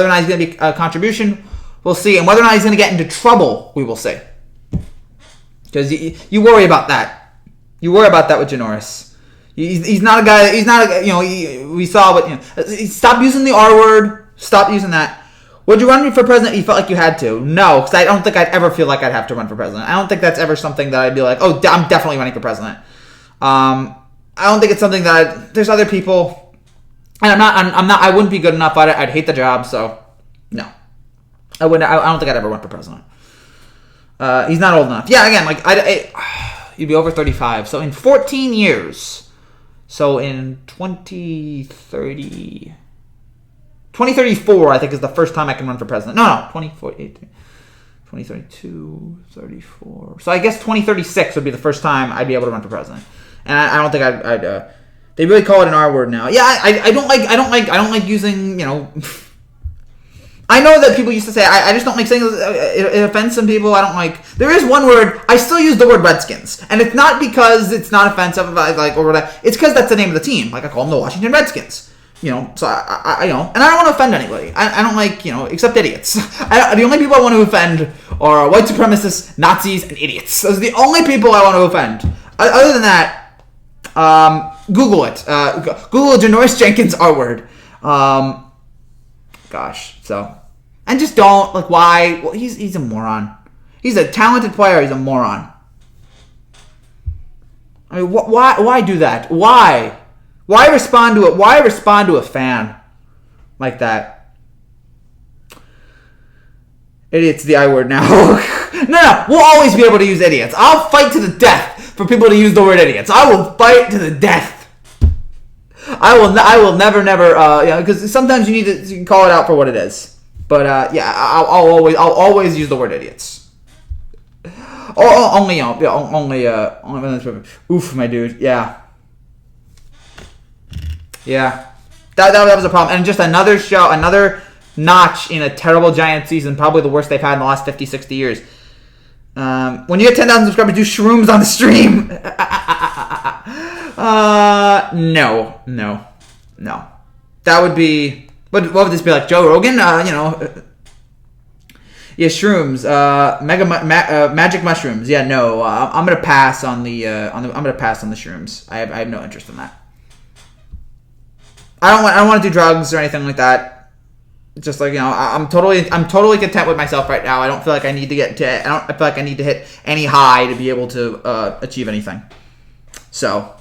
or not he's going to be a contribution, we'll see. And whether or not he's going to get into trouble, we will see. Because you worry about that. You worry about that with Janoris. He's not a guy. He's not a. We saw what. Stop using the R word. Stop using that. Would you run for president if you felt like you had to? No, because I don't think I'd ever feel like I'd have to run for president. I don't think that's ever something that I'd be like, oh, I'm definitely running for president. I don't think it's something that there's other people, and I wouldn't be good enough at it. I'd hate the job, so no, I wouldn't. I don't think I'd ever run for president. He's not old enough. Yeah, again, like you'd be over 35. So in 14 years, so in 2034, I think is the first time I can run for president. No, 2048, 2032, 34. So I guess 2036 would be the first time I'd be able to run for president. And I don't think I'd they really call it an R word now. Yeah, I don't like using, I know that people used to say, I just don't like saying it offends some people. I don't like, there is one word, I still use the word Redskins. And it's not because it's not offensive, like, or whatever. It's because that's the name of the team. Like, I call them the Washington Redskins. So I and I don't want to offend anybody. I don't like, except idiots. The only people I want to offend are white supremacists, Nazis, and idiots. Those are the only people I want to offend. Other than that, Google it. Google Janoris Jenkins R word. And just don't, like, why? Well, he's a moron. He's a talented player. He's a moron. I mean, why do that? Why? Why respond to it? Why respond to a fan like that? Idiot's the I word now. No, we'll always be able to use idiots. I'll fight to the death for people to use the word idiots. I will fight to the death. I will never, because sometimes you need to call it out for what it is. But I'll always use the word idiots. Only, oof, my dude, yeah. Yeah, that was a problem, and just another notch in a terrible Giants season, probably the worst they've had in the last 50, 60 years. When you get 10,000 subscribers, do shrooms on the stream. No. That would be, what would this be like, Joe Rogan? Yeah, shrooms, magic mushrooms. Yeah, no, I'm gonna pass on the shrooms. I have no interest in that. I don't want to do drugs or anything like that. Just like, I'm totally content with myself right now. I don't feel like I need to I feel like I need to hit any high to be able to achieve anything. So,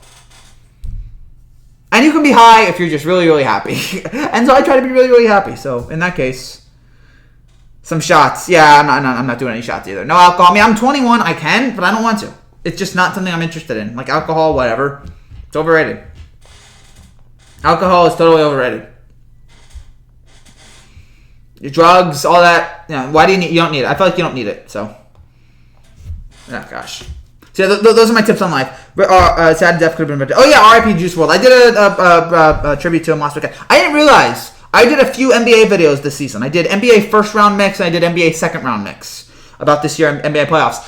and you can be high if you're just really, really happy. And so I try to be really, really happy. So in that case, some shots. Yeah, I'm not doing any shots either. No alcohol. I mean, I'm 21. I can, but I don't want to. It's just not something I'm interested in. Like alcohol, whatever. It's overrated. Alcohol is totally overrated. Your drugs, all that. Why do you need? You don't need it. I feel like you don't need it. So, oh gosh. So those are my tips on life. Sad death could have been better. Oh yeah, R.I.P. Juice WRLD. I did a tribute to him last weekend. I didn't realize I did a few NBA videos this season. I did NBA first round mix and I did NBA second round mix about this year NBA playoffs.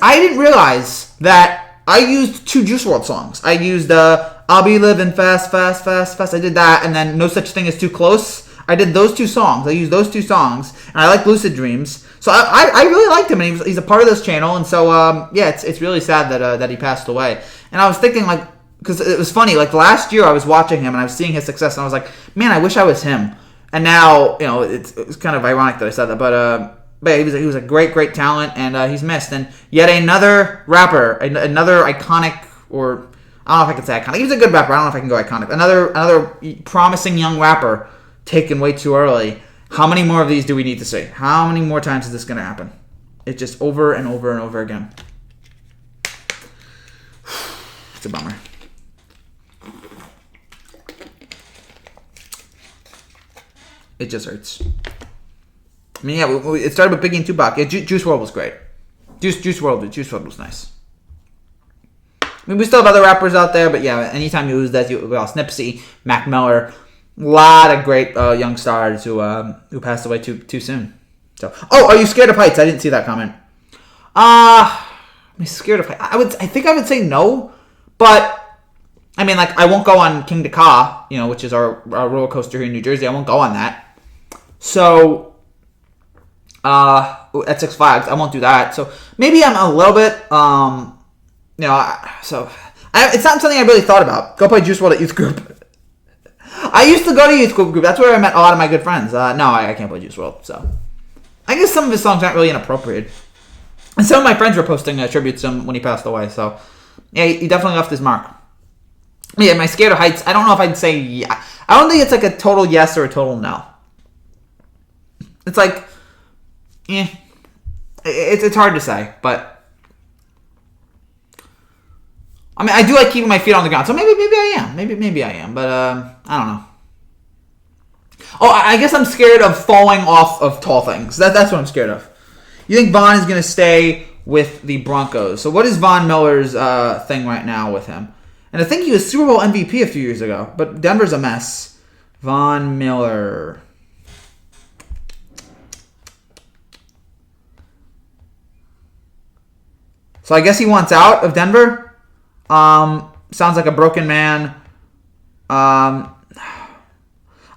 I didn't realize that I used 2 Juice WRLD songs. I used I'll Be Living Fast, Fast, Fast, Fast. I did that, and then No Such Thing as Too Close. I did those 2 songs. I used those 2 songs, and I like Lucid Dreams. So I really liked him, and he's a part of this channel. And so it's really sad that he passed away. And I was thinking, like, because it was funny, like last year I was watching him and I was seeing his success, and I was like, man, I wish I was him. And now it's kind of ironic that I said that, but he was a great talent, and he's missed. And yet another rapper, another iconic, or I don't know if I can say iconic. He was a good rapper. I don't know if I can go iconic. Another promising young rapper taken way too early. How many more of these do we need to see? How many more times is this going to happen? It's just over and over and over again. It's a bummer. It just hurts. I mean, yeah, it started with Biggie and Tupac. Yeah, Juice WRLD was great. Juice WRLD was nice. I mean, we still have other rappers out there, but yeah, anytime you lose that, we lost Nipsey, Mac Miller, a lot of great young stars who passed away too soon. So, are you scared of heights? I didn't see that comment. I'm scared of heights. I think I would say no, but I mean, like, I won't go on King to Ka, which is our roller coaster here in New Jersey. I won't go on that. So, at Six Flags, I won't do that. So maybe I'm a little bit, it's not something I really thought about. Go play Juice WRLD at youth group. I used to go to youth group. That's where I met a lot of my good friends. No, I can't play Juice WRLD, so I guess some of his songs aren't really inappropriate. And some of my friends were posting tributes to him when he passed away, so yeah, he definitely left his mark. Yeah, am I scared of heights? I don't know if I'd say yeah. I don't think it's like a total yes or a total no. It's like, it's hard to say, but I mean, I do like keeping my feet on the ground, so maybe I am. Maybe I am, but I don't know. Oh, I guess I'm scared of falling off of tall things. That's what I'm scared of. You think Von is going to stay with the Broncos? So what is Von Miller's thing right now with him? And I think he was Super Bowl MVP a few years ago, but Denver's a mess. Von Miller. So I guess he wants out of Denver. Sounds like a broken man. I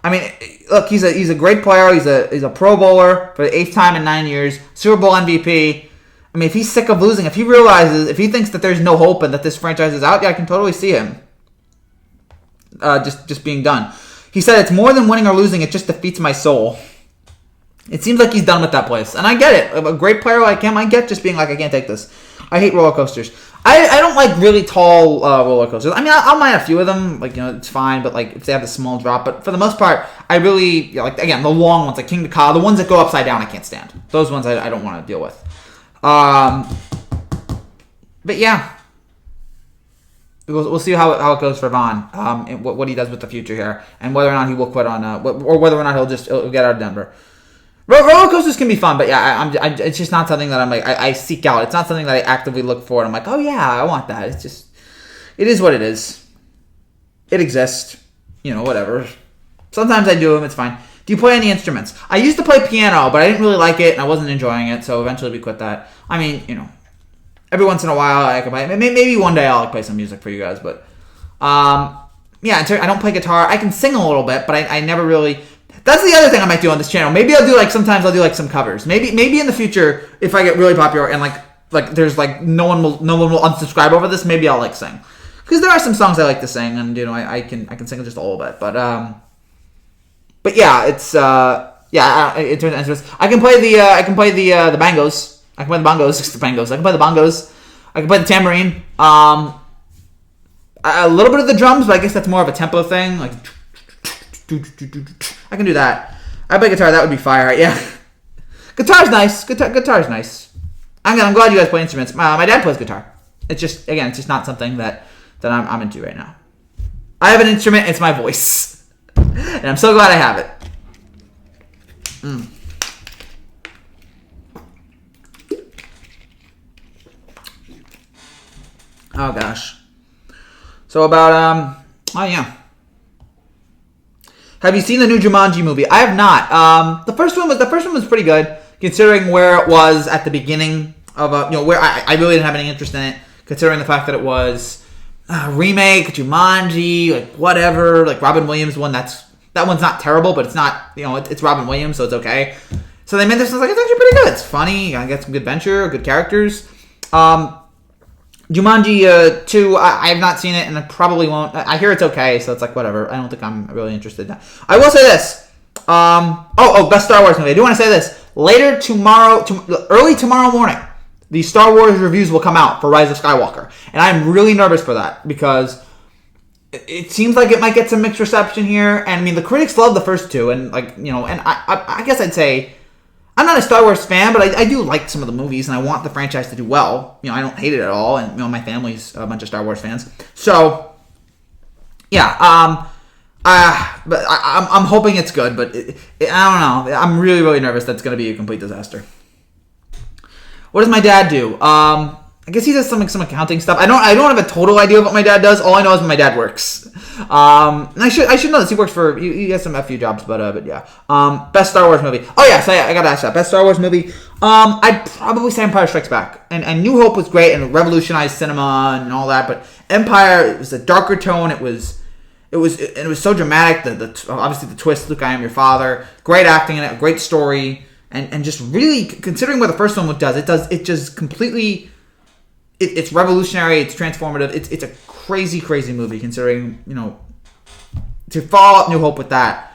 mean, look, he's a great player. He's a Pro Bowler for the 8th time in 9 years. Super Bowl MVP. I mean, if he's sick of losing, if he thinks that there's no hope and that this franchise is out, yeah, I can totally see him just being done. He said, "It's more than winning or losing. It just defeats my soul." It seems like he's done with that place, and I get it. A great player like him, I get just being like, I can't take this. I hate roller coasters. I don't like really tall roller coasters. I mean, I'll mind a few of them. Like, it's fine, but like if they have a small drop. But for the most part, I really like, again, the long ones, like King to Ka, the ones that go upside down, I can't stand. Those ones I don't want to deal with. But yeah, we'll see how it goes for Von, and what he does with the future here, and whether or not he will quit on, or whether or not he'll get out of Denver. Roller coasters can be fun, but yeah, it's just not something that I'm like, I seek out. It's not something that I actively look for. And I'm like, oh yeah, I want that. It's just, it is what it is. It exists, whatever. Sometimes I do them. It's fine. Do you play any instruments? I used to play piano, but I didn't really like it, and I wasn't enjoying it, so eventually we quit that. I mean, every once in a while I can play. Maybe one day I'll play some music for you guys, but yeah, I don't play guitar. I can sing a little bit, but I never really. That's the other thing I might do on this channel. Maybe I'll do sometimes I'll do some covers. Maybe in the future, if I get really popular and like there's no one will unsubscribe over this, maybe I'll sing. Because there are some songs I like to sing, and I can sing just a little bit. But yeah, it's it turns interesting. I can play the bangos. I can play the bongos. The bangos. I can play the bongos. I can play the tambourine. A little bit of the drums, but I guess that's more of a tempo thing. I can do that. I play guitar. That would be fire. Yeah, guitar's nice. Guitar's nice. I'm glad you guys play instruments. My dad plays guitar. It's just not something that I'm into right now. I have an instrument. It's my voice, and I'm so glad I have it. Oh gosh. So about oh yeah. Have you seen the new Jumanji movie? I have not. The first one was pretty good, considering where it was at the beginning of where I really didn't have any interest in it, considering the fact that it was a remake, Jumanji, whatever, Robin Williams one. That one's not terrible, but it's not, it's Robin Williams, so it's okay. So they made this, I was like, it's actually pretty good. It's funny. I get some good adventure, good characters. Jumanji 2, I have not seen it, and I probably won't. I hear it's okay, so it's whatever. I don't think I'm really interested in that. I will say this. Best Star Wars movie. I do want to say this. Later tomorrow, early tomorrow morning, the Star Wars reviews will come out for Rise of Skywalker. And I'm really nervous for that, because it seems like it might get some mixed reception here. And, I mean, the critics love the first two, and, and I guess I'd say, I'm not a Star Wars fan, but I do like some of the movies, and I want the franchise to do well. I don't hate it at all, and my family's a bunch of Star Wars fans. So, yeah, but I'm hoping it's good, but I don't know. I'm really, really nervous that's going to be a complete disaster. What does my dad do? I guess he does some accounting stuff. I don't have a total idea of what my dad does. All I know is when my dad works. And I should know this. He works for he has a few jobs, but yeah. Best Star Wars movie. Oh yeah, so I gotta ask that. Best Star Wars movie. I'd probably say Empire Strikes Back. And New Hope was great and revolutionized cinema and all that. But Empire, it was a darker tone. It was so dramatic. Obviously the twist. Luke, I am your father. Great acting in it. Great story. And just really considering what the first one does. It just completely. It's revolutionary. It's transformative. It's a crazy, crazy movie considering, to follow up New Hope with that.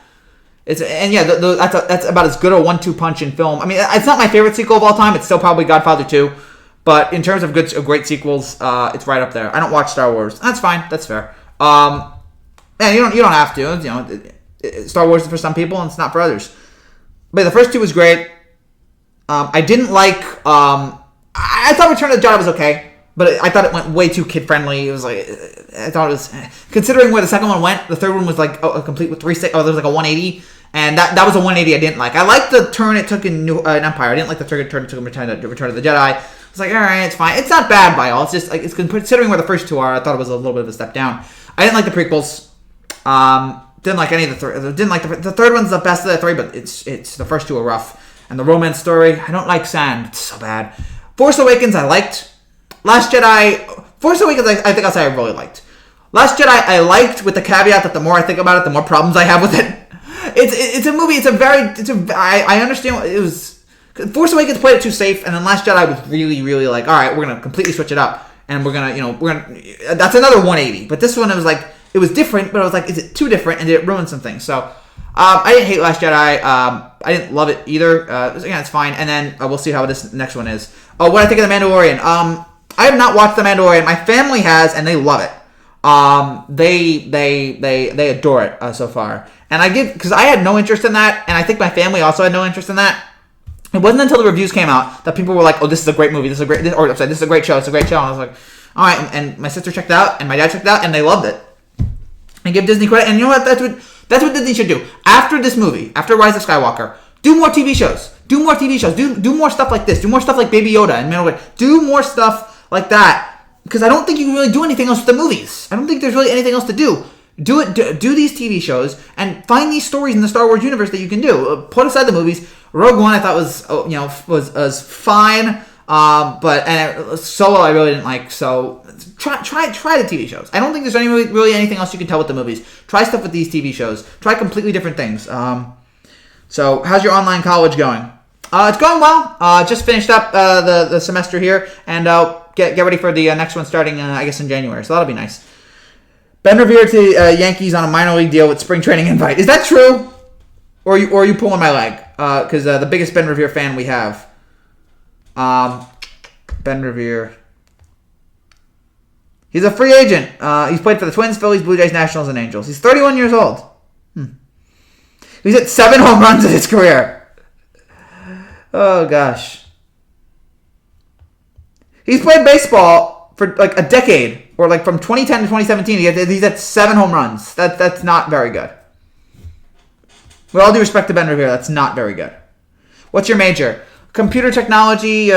That's about as good a 1-2 punch in film. I mean, it's not my favorite sequel of all time. It's still probably Godfather 2. But in terms of great sequels, it's right up there. I don't watch Star Wars. That's fine. That's fair. And you don't have to. You know, Star Wars is for some people and it's not for others. But the first two was great. I didn't like. I thought Return of the Jedi was okay, but I thought it went way too kid friendly. It was like I thought it was considering where the second one went. The third one was like a complete with 360. Oh, there was like a 180. And that was a 180 I didn't like. I liked the turn it took in Empire. I didn't like the turn it took in Return of the Jedi. I was like, all right, it's fine. It's not bad by all. It's just like considering where the first two are. I thought it was a little bit of a step down. I didn't like the prequels. Didn't like any of the third. Didn't like the third one's the best of the three, but it's the first two are rough. And the romance story, I don't like Sand. It's so bad. Force Awakens, I liked. Last Jedi, Force Awakens, I think I'll say I really liked. Last Jedi, I liked with the caveat that the more I think about it, the more problems I have with it. It's a movie. I understand what it was. Force Awakens played it too safe, and then Last Jedi was really, really like, all right, we're gonna completely switch it up, and we're gonna that's another 180. But this one, it was like it was different, but I was like, is it too different, and did it ruin some things? So I didn't hate Last Jedi. I didn't love it either. Again, it's fine, and then we'll see how this next one is. Oh, what I think of The Mandalorian? I have not watched The Mandalorian. My family has, and they love it. They adore it so far. And because I had no interest in that, and I think my family also had no interest in that. It wasn't until the reviews came out that people were like, "Oh, this is a great movie. This is a great show. It's a great show." And I was like, "All right." And my sister checked it out, and my dad checked it out, and they loved it. And give Disney credit. And you know what? That's what Disney should do. After this movie, after Rise of Skywalker, do more TV shows. Do more TV shows. Do more stuff like this. Do more stuff like Baby Yoda and Mandalorian. Do more stuff like that. Because I don't think you can really do anything else with the movies. I don't think there's really anything else to do. Do these TV shows and find these stories in the Star Wars universe that you can do. Put aside the movies. Rogue One I thought was fine, but Solo I really didn't like. So try the TV shows. I don't think there's really anything else you can tell with the movies. Try stuff with these TV shows. Try completely different things. So how's your online college going? It's going well. Just finished up the semester here, and get ready for the next one starting I guess in January. So that'll be nice. Ben Revere to Yankees on a minor league deal with spring training invite. Is that true? Or are you pulling my leg? Because the biggest Ben Revere fan we have. Ben Revere. He's a free agent. He's played for the Twins, Phillies, Blue Jays, Nationals, and Angels. He's 31 years old. He's hit 7 home runs in his career. Oh, gosh. He's played baseball for like a decade. Or like from 2010 to 2017, he's at 7 home runs. That's not very good. With all due respect to Ben Revere, that's not very good. What's your major? Computer technology,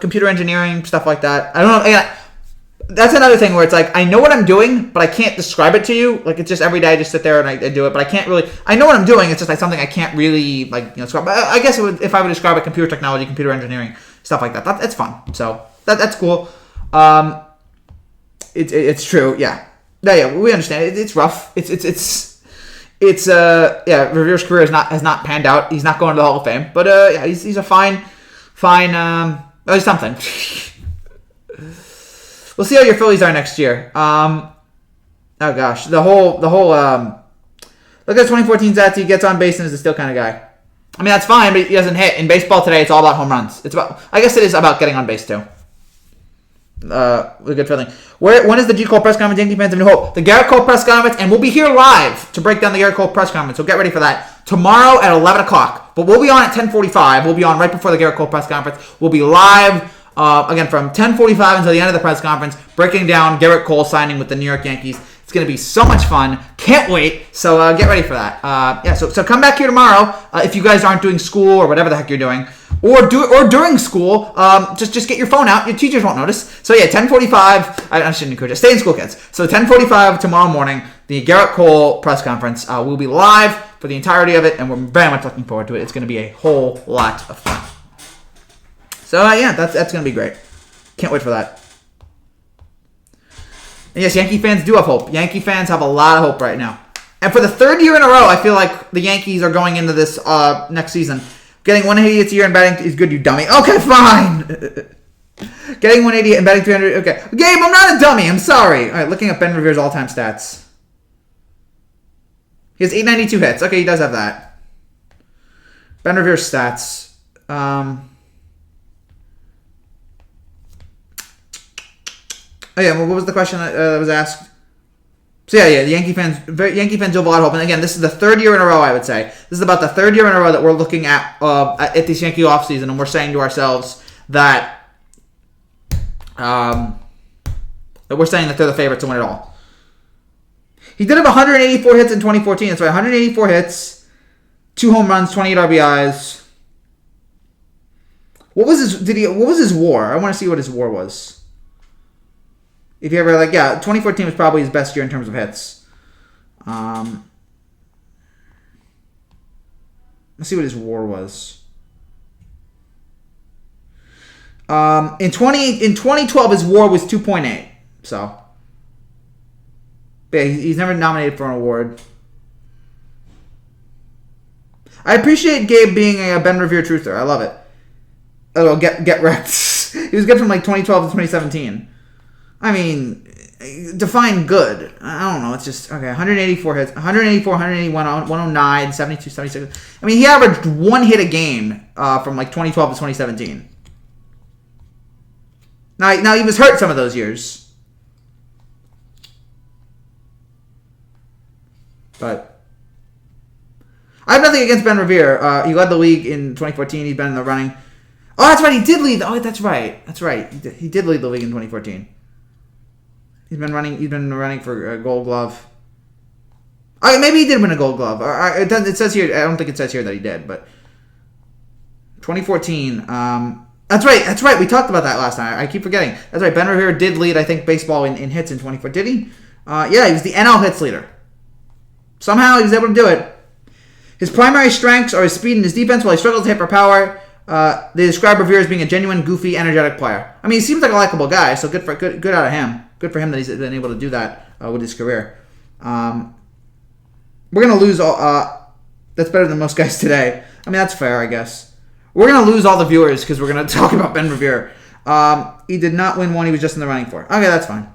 computer engineering, stuff like that. I don't know. Again, that's another thing where it's like, I know what I'm doing, but I can't describe it to you. Like, it's just every day I just sit there and I do it, but I can't really... I know what I'm doing, it's just like something I can't really, describe. I guess if I would describe it, computer technology, computer engineering, stuff like that. That's fun. So, that's cool. It's true, yeah. Yeah, we understand. It's rough. Revere's career has not panned out. He's not going to the Hall of Fame, but he's a fine. He's something. We'll see how your Phillies are next year. Oh gosh, the whole. Look at 2014 stats. He gets on base and is a still kind of guy. I mean, that's fine, but he doesn't hit. In baseball today, it's all about home runs. I guess it is about getting on base too. With a good feeling. When is the G. Cole press conference? Yankee fans of New Hope. The Garrett Cole press conference, and we'll be here live to break down the Garrett Cole press conference. So get ready for that tomorrow at 11 o'clock. But we'll be on at 10:45. We'll be on right before the Garrett Cole press conference. We'll be live again from 10:45 until the end of the press conference, breaking down Garrett Cole signing with the New York Yankees. It's going to be so much fun. Can't wait. So get ready for that. So come back here tomorrow if you guys aren't doing school or whatever the heck you're doing. Or during school, just get your phone out. Your teachers won't notice. So yeah, 10:45. I shouldn't encourage it. Stay in school, kids. So 10:45 tomorrow morning, the Garrett Cole press conference. We'll be live for the entirety of it, and we're very much looking forward to it. It's going to be a whole lot of fun. So that's going to be great. Can't wait for that. And yes, Yankee fans do have hope. Yankee fans have a lot of hope right now. And for the third year in a row, I feel like the Yankees are going into this next season. Getting 188 a year and batting is good, you dummy. Okay, fine. Getting 188 and batting 300. Okay. Gabe, I'm not a dummy. I'm sorry. All right, looking at Ben Revere's all-time stats. He has 892 hits. Okay, he does have that. Ben Revere's stats. Oh yeah, well, what was the question that was asked? So yeah, the Yankee fans do have a lot of hope. And again, this is the third year in a row, I would say. This is about the third year in a row that we're looking at this Yankee offseason, and we're saying to ourselves that we're saying that they're the favorites to win it all. He did have 184 hits in 2014. That's right, 184 hits, 2 home runs, 28 RBIs. What was his WAR? I want to see what his WAR was. If you ever 2014 was probably his best year in terms of hits. Let's see what his WAR was. In 2012 his WAR was 2.8. So, yeah, he's never nominated for an award. I appreciate Gabe being a Ben Revere truther. I love it. Oh, get wrecked. He was good from 2012 to 2017. I mean, define good. I don't know. It's just, okay, 184 hits. 184, 181, 109, 72, 76. I mean, he averaged 1 hit a game from 2012 to 2017. Now he was hurt some of those years. But I have nothing against Ben Revere. He led the league in 2014. He's been in the running. Oh, that's right. He did lead. Oh, that's right. That's right. He did lead the league in 2014. He's been running for a Gold Glove. Maybe he did win a Gold Glove. It says here. I don't think it says here that he did, but 2014. That's right. We talked about that last time. I keep forgetting. That's right. Ben Revere did lead, I think, baseball in hits in 2014. Did he? Yeah, he was the NL hits leader. Somehow he was able to do it. His primary strengths are his speed and his defense, while he struggles to hit for power. They describe Revere as being a genuine, goofy, energetic player. I mean, he seems like a likable guy, so good out of him. Good for him that he's been able to do that with his career. We're going to lose all... that's better than most guys today. I mean, that's fair, I guess. We're going to lose all the viewers because we're going to talk about Ben Revere. He did not win one he was just in the running for. Okay, that's fine.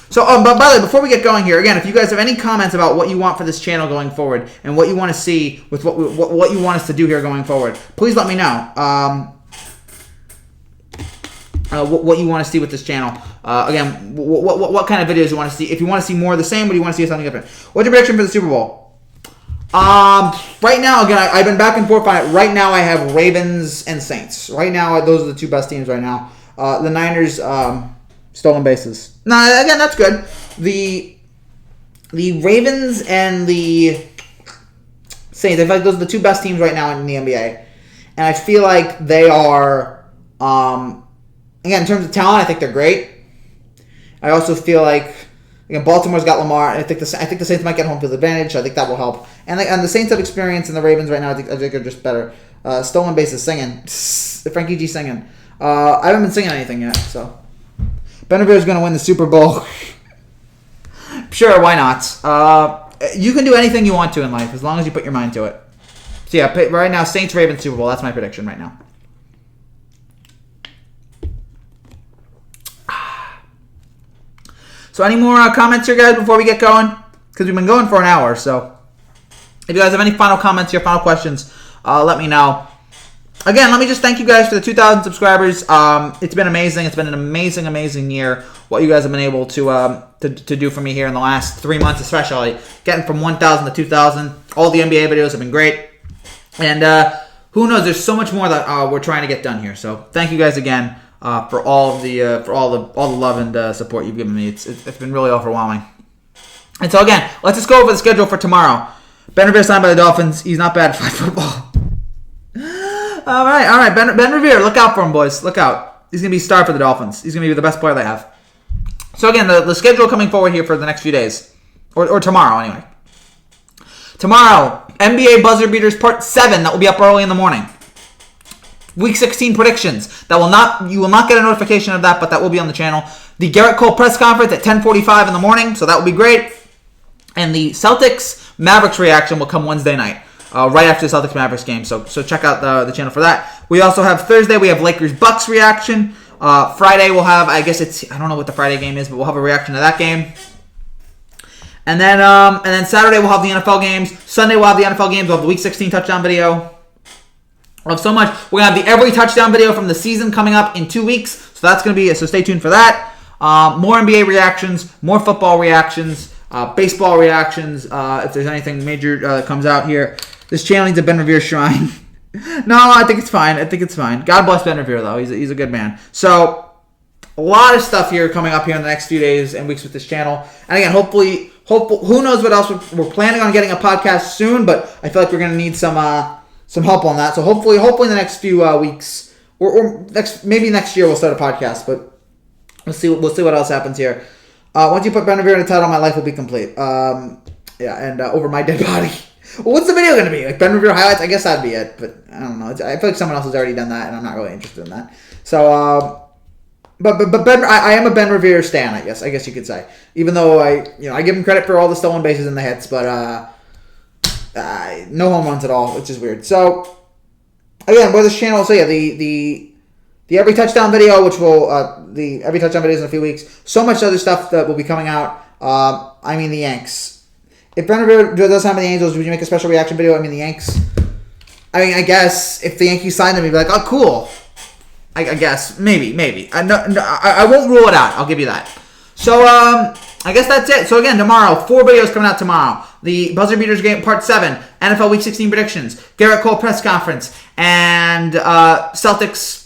So, but by the way, before we get going here, again, if you guys have any comments about what you want for this channel going forward and what you want to see with what you want us to do here going forward, please let me know. What you want to see with this channel. Again, what kind of videos you want to see. If you want to see more of the same, or do you want to see something different? What's your prediction for the Super Bowl? Right now, again, I've been back and forth on it. Right now, I have Ravens and Saints. Right now, those are the two best teams right now. The Niners, stolen bases. No, again, that's good. The Ravens and the Saints, I feel like those are the two best teams right now in the NBA. And I feel like they are... Again, in terms of talent, I think they're great. I also feel like Baltimore's got Lamar. I think the Saints might get home field advantage. I think that will help. And the Saints have experience in the Ravens right now. I think they're just better. Stolen bases singing. Frankie G singing. I haven't been singing anything yet, so Ben Revere's going to win the Super Bowl. Sure, why not? You can do anything you want to in life as long as you put your mind to it. So yeah, right now Saints Ravens Super Bowl. That's my prediction right now. So any more comments here, guys, before we get going? Because we've been going for an hour, so if you guys have any final comments here, final questions, let me know. Again, let me just thank you guys for the 2,000 subscribers. It's been amazing. It's been an amazing, amazing year, what you guys have been able to do for me here in the last 3 months, especially. Getting from 1,000 to 2,000. All the NBA videos have been great. And who knows, there's so much more that we're trying to get done here. So thank you guys again. For all the love and support you've given me. It's been really overwhelming. And so again, let's just go over the schedule for tomorrow. Ben Revere signed by the Dolphins. He's not bad at flag football. all right. Ben Revere, look out for him, boys. Look out. He's gonna be a star for the Dolphins. He's gonna be the best player they have. So again, the schedule coming forward here for the next few days, or tomorrow anyway. Tomorrow, NBA buzzer beaters part 7. That will be up early in the morning. Week 16 predictions. You will not get a notification of that, but that will be on the channel. The Garrett Cole press conference at 10:45 in the morning, so that will be great. And the Celtics-Mavericks reaction will come Wednesday night, right after the Celtics-Mavericks game. So check out the channel for that. We also have Thursday, we have Lakers-Bucks reaction. Friday we'll have, I don't know what the Friday game is, but we'll have a reaction to that game. And then Saturday we'll have the NFL games. Sunday we'll have the NFL games. We'll have the Week 16 touchdown video. We'll have so much. We're going to have the every touchdown video from the season coming up in 2 weeks. So that's going to be, so stay tuned for that. More NBA reactions, more football reactions, baseball reactions. If there's anything major that comes out here. This channel needs a Ben Revere shrine. No, I think it's fine. God bless Ben Revere, though. He's a good man. So, a lot of stuff here coming up here in the next few days and weeks with this channel. And again, hopefully, who knows what else we're planning on getting a podcast soon, but I feel like we're going to need some help on that. So hopefully in the next few weeks or maybe next year we'll start a podcast. But we'll see what else happens here. Once you put Ben Revere in the title, my life will be complete. And over my dead body. Well, what's the video going to be? Like Ben Revere highlights? I guess that'd be it. But I don't know. I feel like someone else has already done that, and I'm not really interested in that. So, but Ben, I am a Ben Revere stan. I guess you could say. Even though I give him credit for all the stolen bases and the hits, but no home runs at all, which is weird. So again, with this channel, so yeah, the every touchdown video, which will the every touchdown videos in a few weeks. So much other stuff that will be coming out. The Yanks. If Ben Revere does have the Angels, would you make a special reaction video? The Yanks. I guess if the Yankees signed him, you'd be like, oh, cool. I guess maybe. I won't rule it out. I'll give you that. So I guess that's it. So again, tomorrow, 4 videos coming out tomorrow. The Buzzer Beaters game, Part 7, NFL Week 16 predictions, Garrett Cole press conference, and Celtics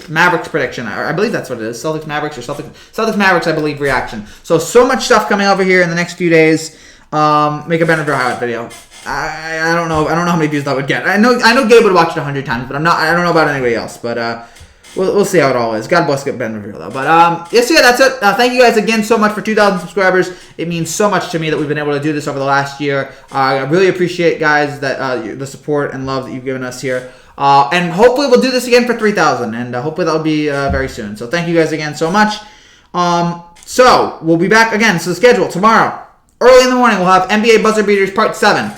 Mavericks prediction. I believe that's what it is. Celtics Mavericks, I believe, reaction. So much stuff coming over here in the next few days. Make a Ben Revere highlight video. I don't know how many views that would get. I know Gabe would watch it 100 times, but I don't know about anybody else. But we'll see how it all is. God bless Ben Revere though. But yes, yeah, that's it. Thank you guys again so much for 2,000 subscribers. It means so much to me that we've been able to do this over the last year. I really appreciate, guys, that the support and love that you've given us here. And hopefully we'll do this again for 3,000, and hopefully that'll be very soon. So thank you guys again so much. So we'll be back again. So the schedule tomorrow, early in the morning, we'll have NBA Buzzer Beaters Part 7.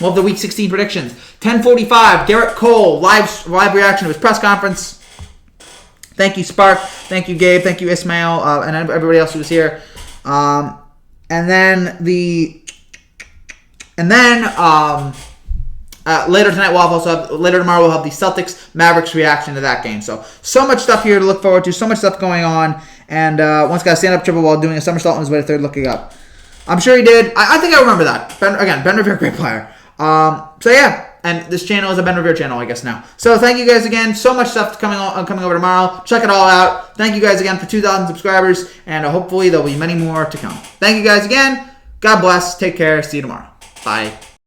We'll have the Week 16 predictions. 10:45, Garrett Cole live reaction to his press conference. Thank you, Spark. Thank you, Gabe. Thank you, Ismail, and everybody else who was here. And then later tonight, later tomorrow, we'll have the Celtics Mavericks reaction to that game. So much stuff here to look forward to. So much stuff going on. And once got a stand-up triple while doing a somersault on his way to third, looking up. I'm sure he did. I think I remember that. Ben Revere, great player. So yeah. And this channel is a Ben Revere channel, I guess, now. So thank you guys again. So much stuff coming over tomorrow. Check it all out. Thank you guys again for 2,000 subscribers. And hopefully there'll be many more to come. Thank you guys again. God bless. Take care. See you tomorrow. Bye.